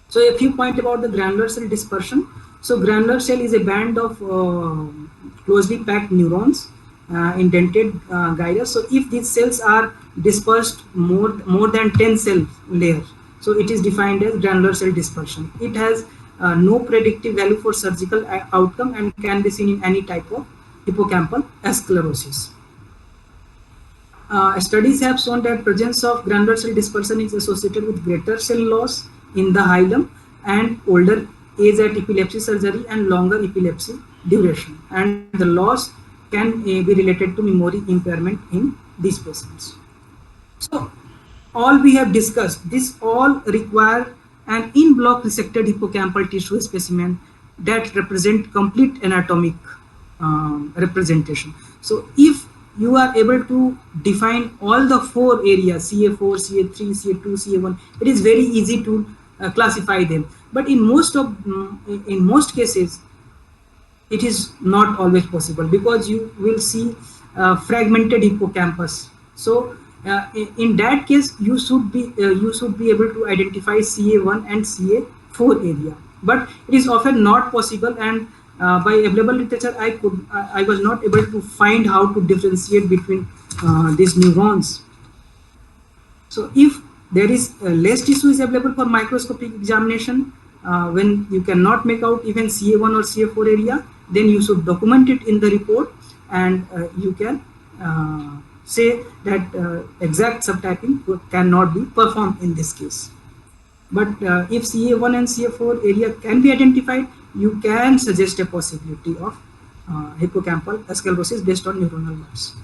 So a few points about the granular cell dispersion. So granular cell is a band of closely packed neurons in dentate gyrus. So if these cells are dispersed more than 10 cell layers, so it is defined as granular cell dispersion. It has no predictive value for surgical outcome and can be seen in any type of hippocampal sclerosis. Studies have shown that presence of granular cell dispersion is associated with greater cell loss in the hilum and older age at epilepsy surgery and longer epilepsy duration, and the loss can be related to memory impairment in these patients. So all we have discussed, this all require an in-block resected hippocampal tissue specimen that represent complete anatomic representation. So if you are able to define all the 4 areas, CA4, CA3, CA2, CA1, it is very easy to classify them. But in most cases, it is not always possible, because you will see fragmented hippocampus. So in that case, you should be able to identify CA1 and CA4 area. But it is often not possible, and by available literature, I was not able to find how to differentiate between these neurons. So if there is less tissue is available for microscopic examination, when you cannot make out even CA1 or CA4 area, then you should document it in the report, and you can say that exact subtyping cannot be performed in this case. But if CA1 and CA4 area can be identified, you can suggest a possibility of hippocampal sclerosis based on neuronal loss.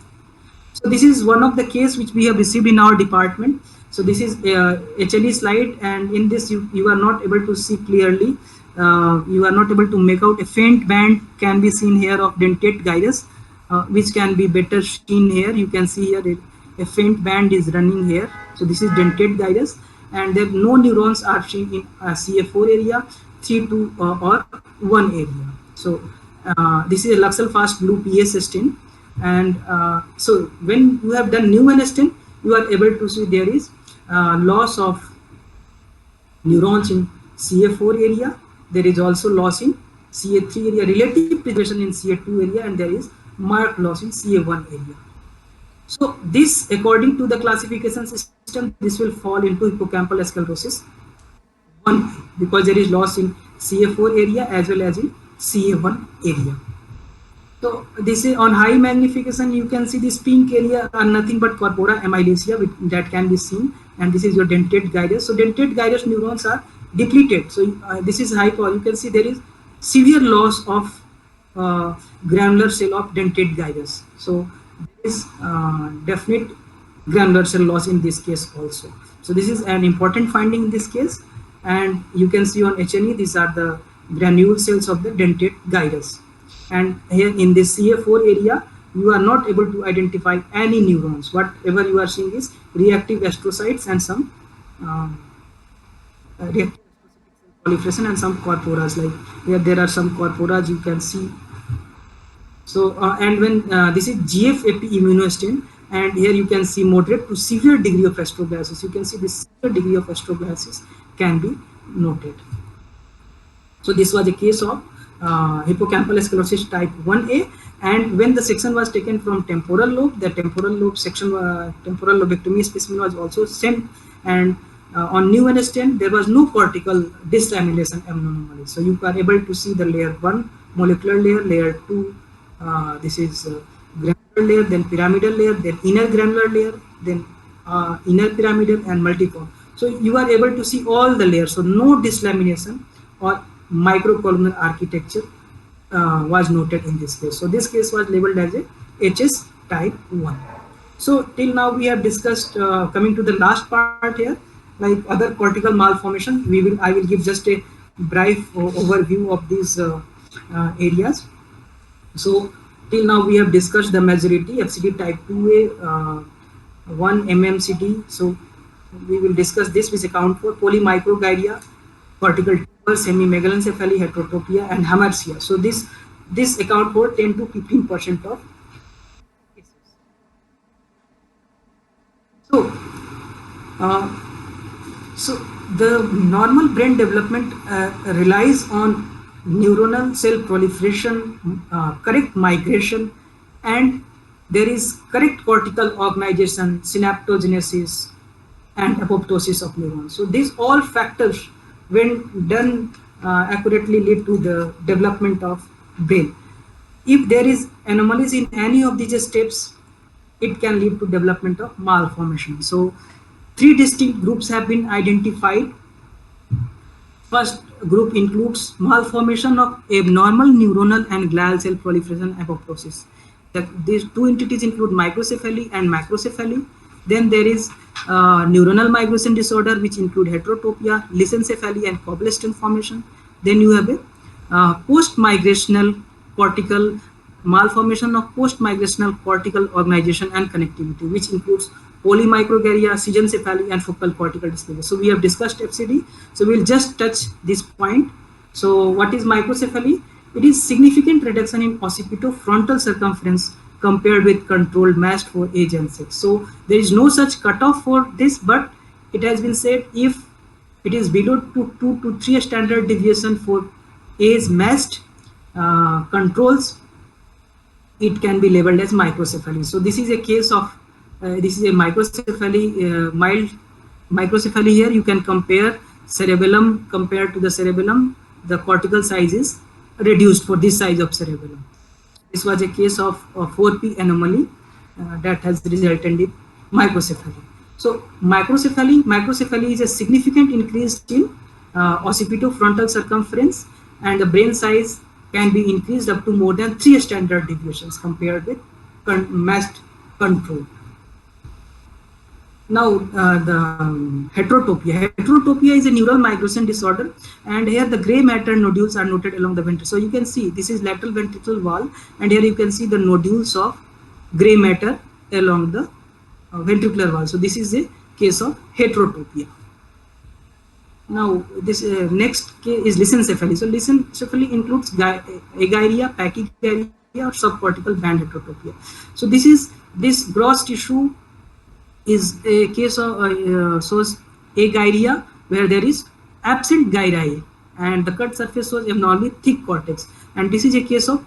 So this is one of the case which we have received in our department. So this is HLE slide, and in this you are not able to see clearly. You are not able to make out. A faint band can be seen here of dentate gyrus, which can be better seen here. You can see here a faint band is running here. So this is dentate gyrus, and there no neurons are seen in CA4 area, 3, 2 or 1 area. So this is a Luxel fast blue PS stain, and so when you have done Neumann stain, you are able to see there is loss of neurons in CA4 area. There is also loss in CA3 area, relative preservation in CA2 area, and there is marked loss in CA1 area. So this, according to the classification system, this will fall into hippocampal sclerosis 1, because there is loss in CA4 area as well as in CA1 area. So this is on high magnification, you can see this pink area are nothing but corpora amyloacea that can be seen, and this is your dentate gyrus. So dentate gyrus neurons are depleted. So this is you can see there is severe loss of granular cell of dentate gyrus. So there is definite granular cell loss in this case also. So this is an important finding in this case, and you can see on HNE these are the granule cells of the dentate gyrus. And here in this CA4 area, you are not able to identify any neurons. Whatever you are seeing is reactive astrocytes and some reactive proliferation and some corporas. Like here, there are some corporas you can see. So and when this is GFAP immunostain, and here you can see moderate to severe degree of astroblasis. You can see this severe degree of astroblasis can be noted. So this was a case of hippocampal sclerosis type 1A, and when the section was taken from temporal lobe, the temporal lobe section, temporal lobectomy specimen was also sent, and on Neumann stain there was no cortical dislamination abnormality. So you are able to see the layer 1 molecular layer, layer 2 this is granular layer, then pyramidal layer, then inner granular layer, then inner pyramidal and multiform. So you are able to see all the layers. So no dislamination or microcolumnar architecture was noted in this case. So this case was labeled as a HS type 1. So till now we have discussed, coming to the last part here, like other cortical malformation. I will give just a brief overview of these areas. So till now we have discussed the majority FCD type 2A, 1 MMCD. So we will discuss this, which account for polymicrogyria, cortical tumor, semimegalencephaly, heterotopia, and hamartia. So this account for 10 to 15% of cases. So the normal brain development relies on neuronal cell proliferation, correct migration, and there is correct cortical organization, synaptogenesis, and apoptosis of neurons. So these all factors, when done accurately, lead to the development of brain. If there is anomalies in any of these steps, it can lead to development of malformation. So 3 distinct groups have been identified. First group includes malformation of abnormal neuronal and glial cell proliferation apoptosis. These 2 entities include microcephaly and macrocephaly. Then there is neuronal migration disorder, which include heterotopia, lissencephaly, and cobblestone formation. Then you have a post-migrational cortical malformation of post-migrational cortical organization and connectivity, which includes polymicrogyria, schizencephaly, and focal cortical dysplasia. So we have discussed FCD. So we'll just touch this point. So what is microcephaly? It is significant reduction in occipitofrontal circumference compared with controlled matched for age and sex. So there is no such cutoff for this, but it has been said if it is below 2 to 3 standard deviation for age matched controls, it can be labeled as microcephaly. So this is a case of this is a microcephaly, mild microcephaly. Here you can compare cerebellum compared to the cerebellum. The cortical size is reduced for this size of cerebellum. This was a case of 4P anomaly that has resulted in microcephaly. So microcephaly is a significant increase in occipitofrontal circumference, and the brain size can be increased up to more than 3 standard deviations compared with matched control. Now the heterotopia. Heterotopia is a neural migration disorder, and here the gray matter nodules are noted along the ventricle. So you can see this is lateral ventricular wall, and here you can see the nodules of gray matter along the ventricular wall. So this is a case of heterotopia. Now this next case is lissencephaly. So lissencephaly includes agyria, pachygyria, or subcortical band heterotopia. So this gross tissue is a case of shows agyria where there is absent gyri and the cut surface shows abnormally thick cortex, and this is a case of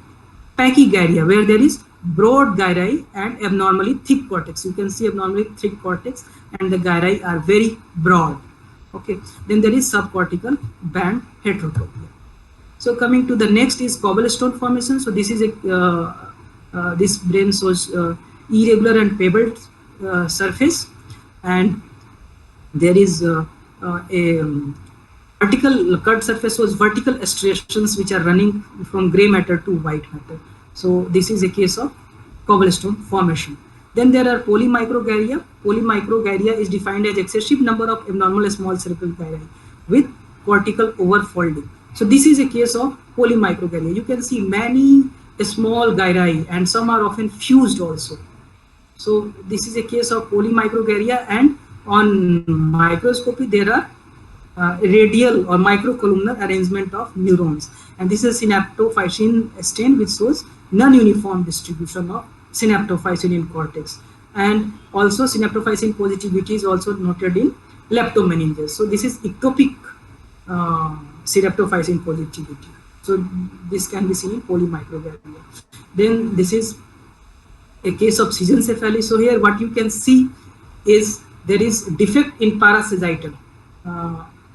pachygyria where there is broad gyri and abnormally thick cortex. You can see abnormally thick cortex and the gyri are very broad. Okay, then there is subcortical band heterotopia. So coming to the next is cobblestone formation. So this is a this brain shows irregular and pebbled surface, and there is a vertical cut surface was vertical striations which are running from gray matter to white matter. So this is a case of cobblestone formation. Then there are polymicrogyria. Polymicrogyria is defined as excessive number of abnormal small cerebral gyri with cortical overfolding. So this is a case of polymicrogyria. You can see many small gyri and some are often fused also. So this is a case of polymicrogyria, and on microscopy there are radial or microcolumnar arrangement of neurons, and this is synaptophysin stain which shows non-uniform distribution of synaptophysin in cortex, and also synaptophysin positivity is also noted in leptomeninges. So this is ectopic synaptophysin positivity. So this can be seen in polymicrogyria. Then this is a case of schizencephaly. So here what you can see is there is defect in parasagittal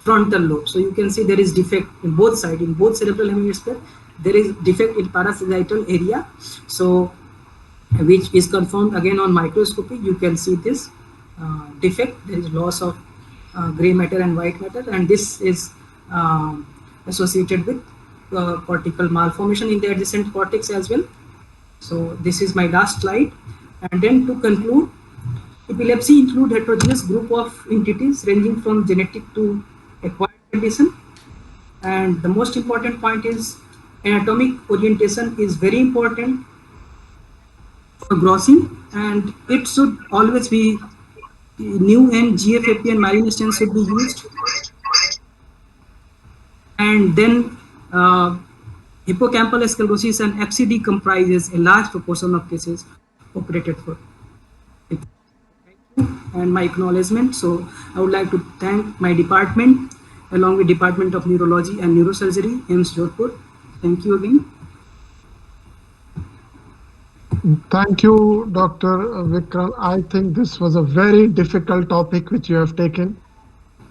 frontal lobe. So you can see there is defect in both sides, in both cerebral hemisphere. There is defect in parasagittal area. So which is confirmed again on microscopy. You can see this defect. There is loss of gray matter and white matter, and this is associated with cortical malformation in the adjacent cortex as well. So this is my last slide, and then to conclude, epilepsy include heterogeneous group of entities ranging from genetic to acquired condition, and the most important point is anatomic orientation is very important for grossing, and it should always be new and GFAP and myelin stents should be used, and then hippocampal sclerosis and FCD comprises a large proportion of cases operated for. Thank you and my acknowledgement. So I would like to thank my department along with Department of Neurology and Neurosurgery, AIIMS Jodhpur. Thank you again. Thank you, Dr. Vikram. I think this was a very difficult topic which you have taken.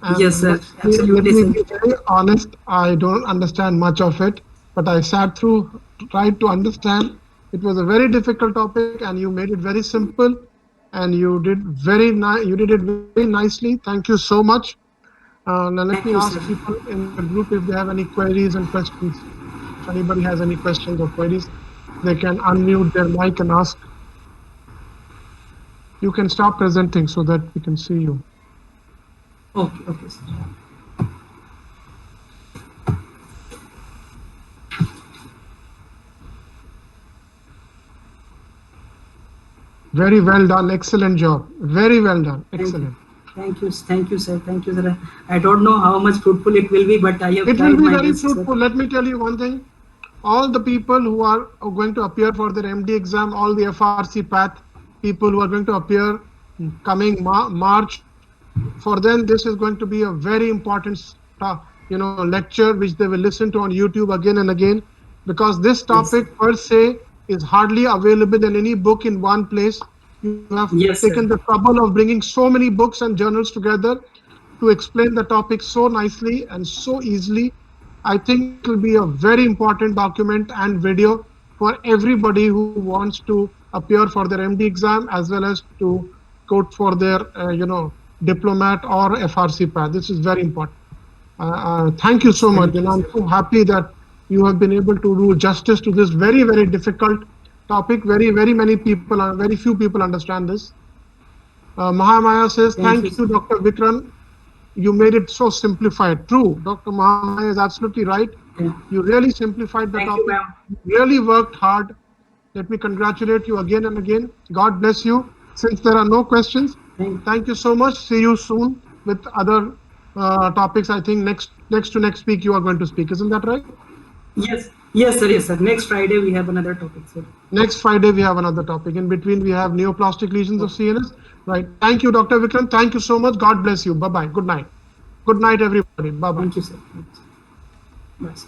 And yes, sir. Absolutely. Let me be very honest. I don't understand much of it, but I sat through, tried to understand. It was a very difficult topic, and you made it very simple, and you did You did it very nicely. Thank you so much. Now let me ask people in the group if they have any queries and questions. If anybody has any questions or queries, they can unmute their mic and ask. You can stop presenting so that we can see you. Okay, okay, sir. Very well done. Excellent job. Very well done. Excellent. Thank you, sir. Thank you, sir. I don't know how much fruitful it will be, but I have It tried will be my very best, fruitful. Sir. Let me tell you one thing. All the people who are going to appear for their MD exam, all the FRC path people who are going to appear coming March, for them this is going to be a very important lecture which they will listen to on YouTube again and again, because this topic per se is hardly available in any book in one place. You have taken the trouble of bringing so many books and journals together to explain the topic so nicely and so easily. I think it will be a very important document and video for everybody who wants to appear for their MD exam as well as to go for their diplomat or FRC path. This is very important. Thank you so much, and I'm so happy that you have been able to do justice to this very, very difficult topic. Very few people understand this. Mahamaya says, thank you, Dr. Vikram. You made it so simplified. True, Dr. Mahamaya is absolutely right. Yeah. You really simplified the topic. You really worked hard. Let me congratulate you again and again. God bless you. Since there are no questions, Thank thank you so much. See you soon with other topics. I think next week you are going to speak. Isn't that right? Yes, sir. Next Friday we have another topic, sir. Next Friday we have another topic. In between we have neoplastic lesions of CNS. Right. Thank you, Dr. Vikram. Thank you so much. God bless you. Bye bye. Good night. Good night, everybody. Bye bye. Thank you, sir. Bye, sir.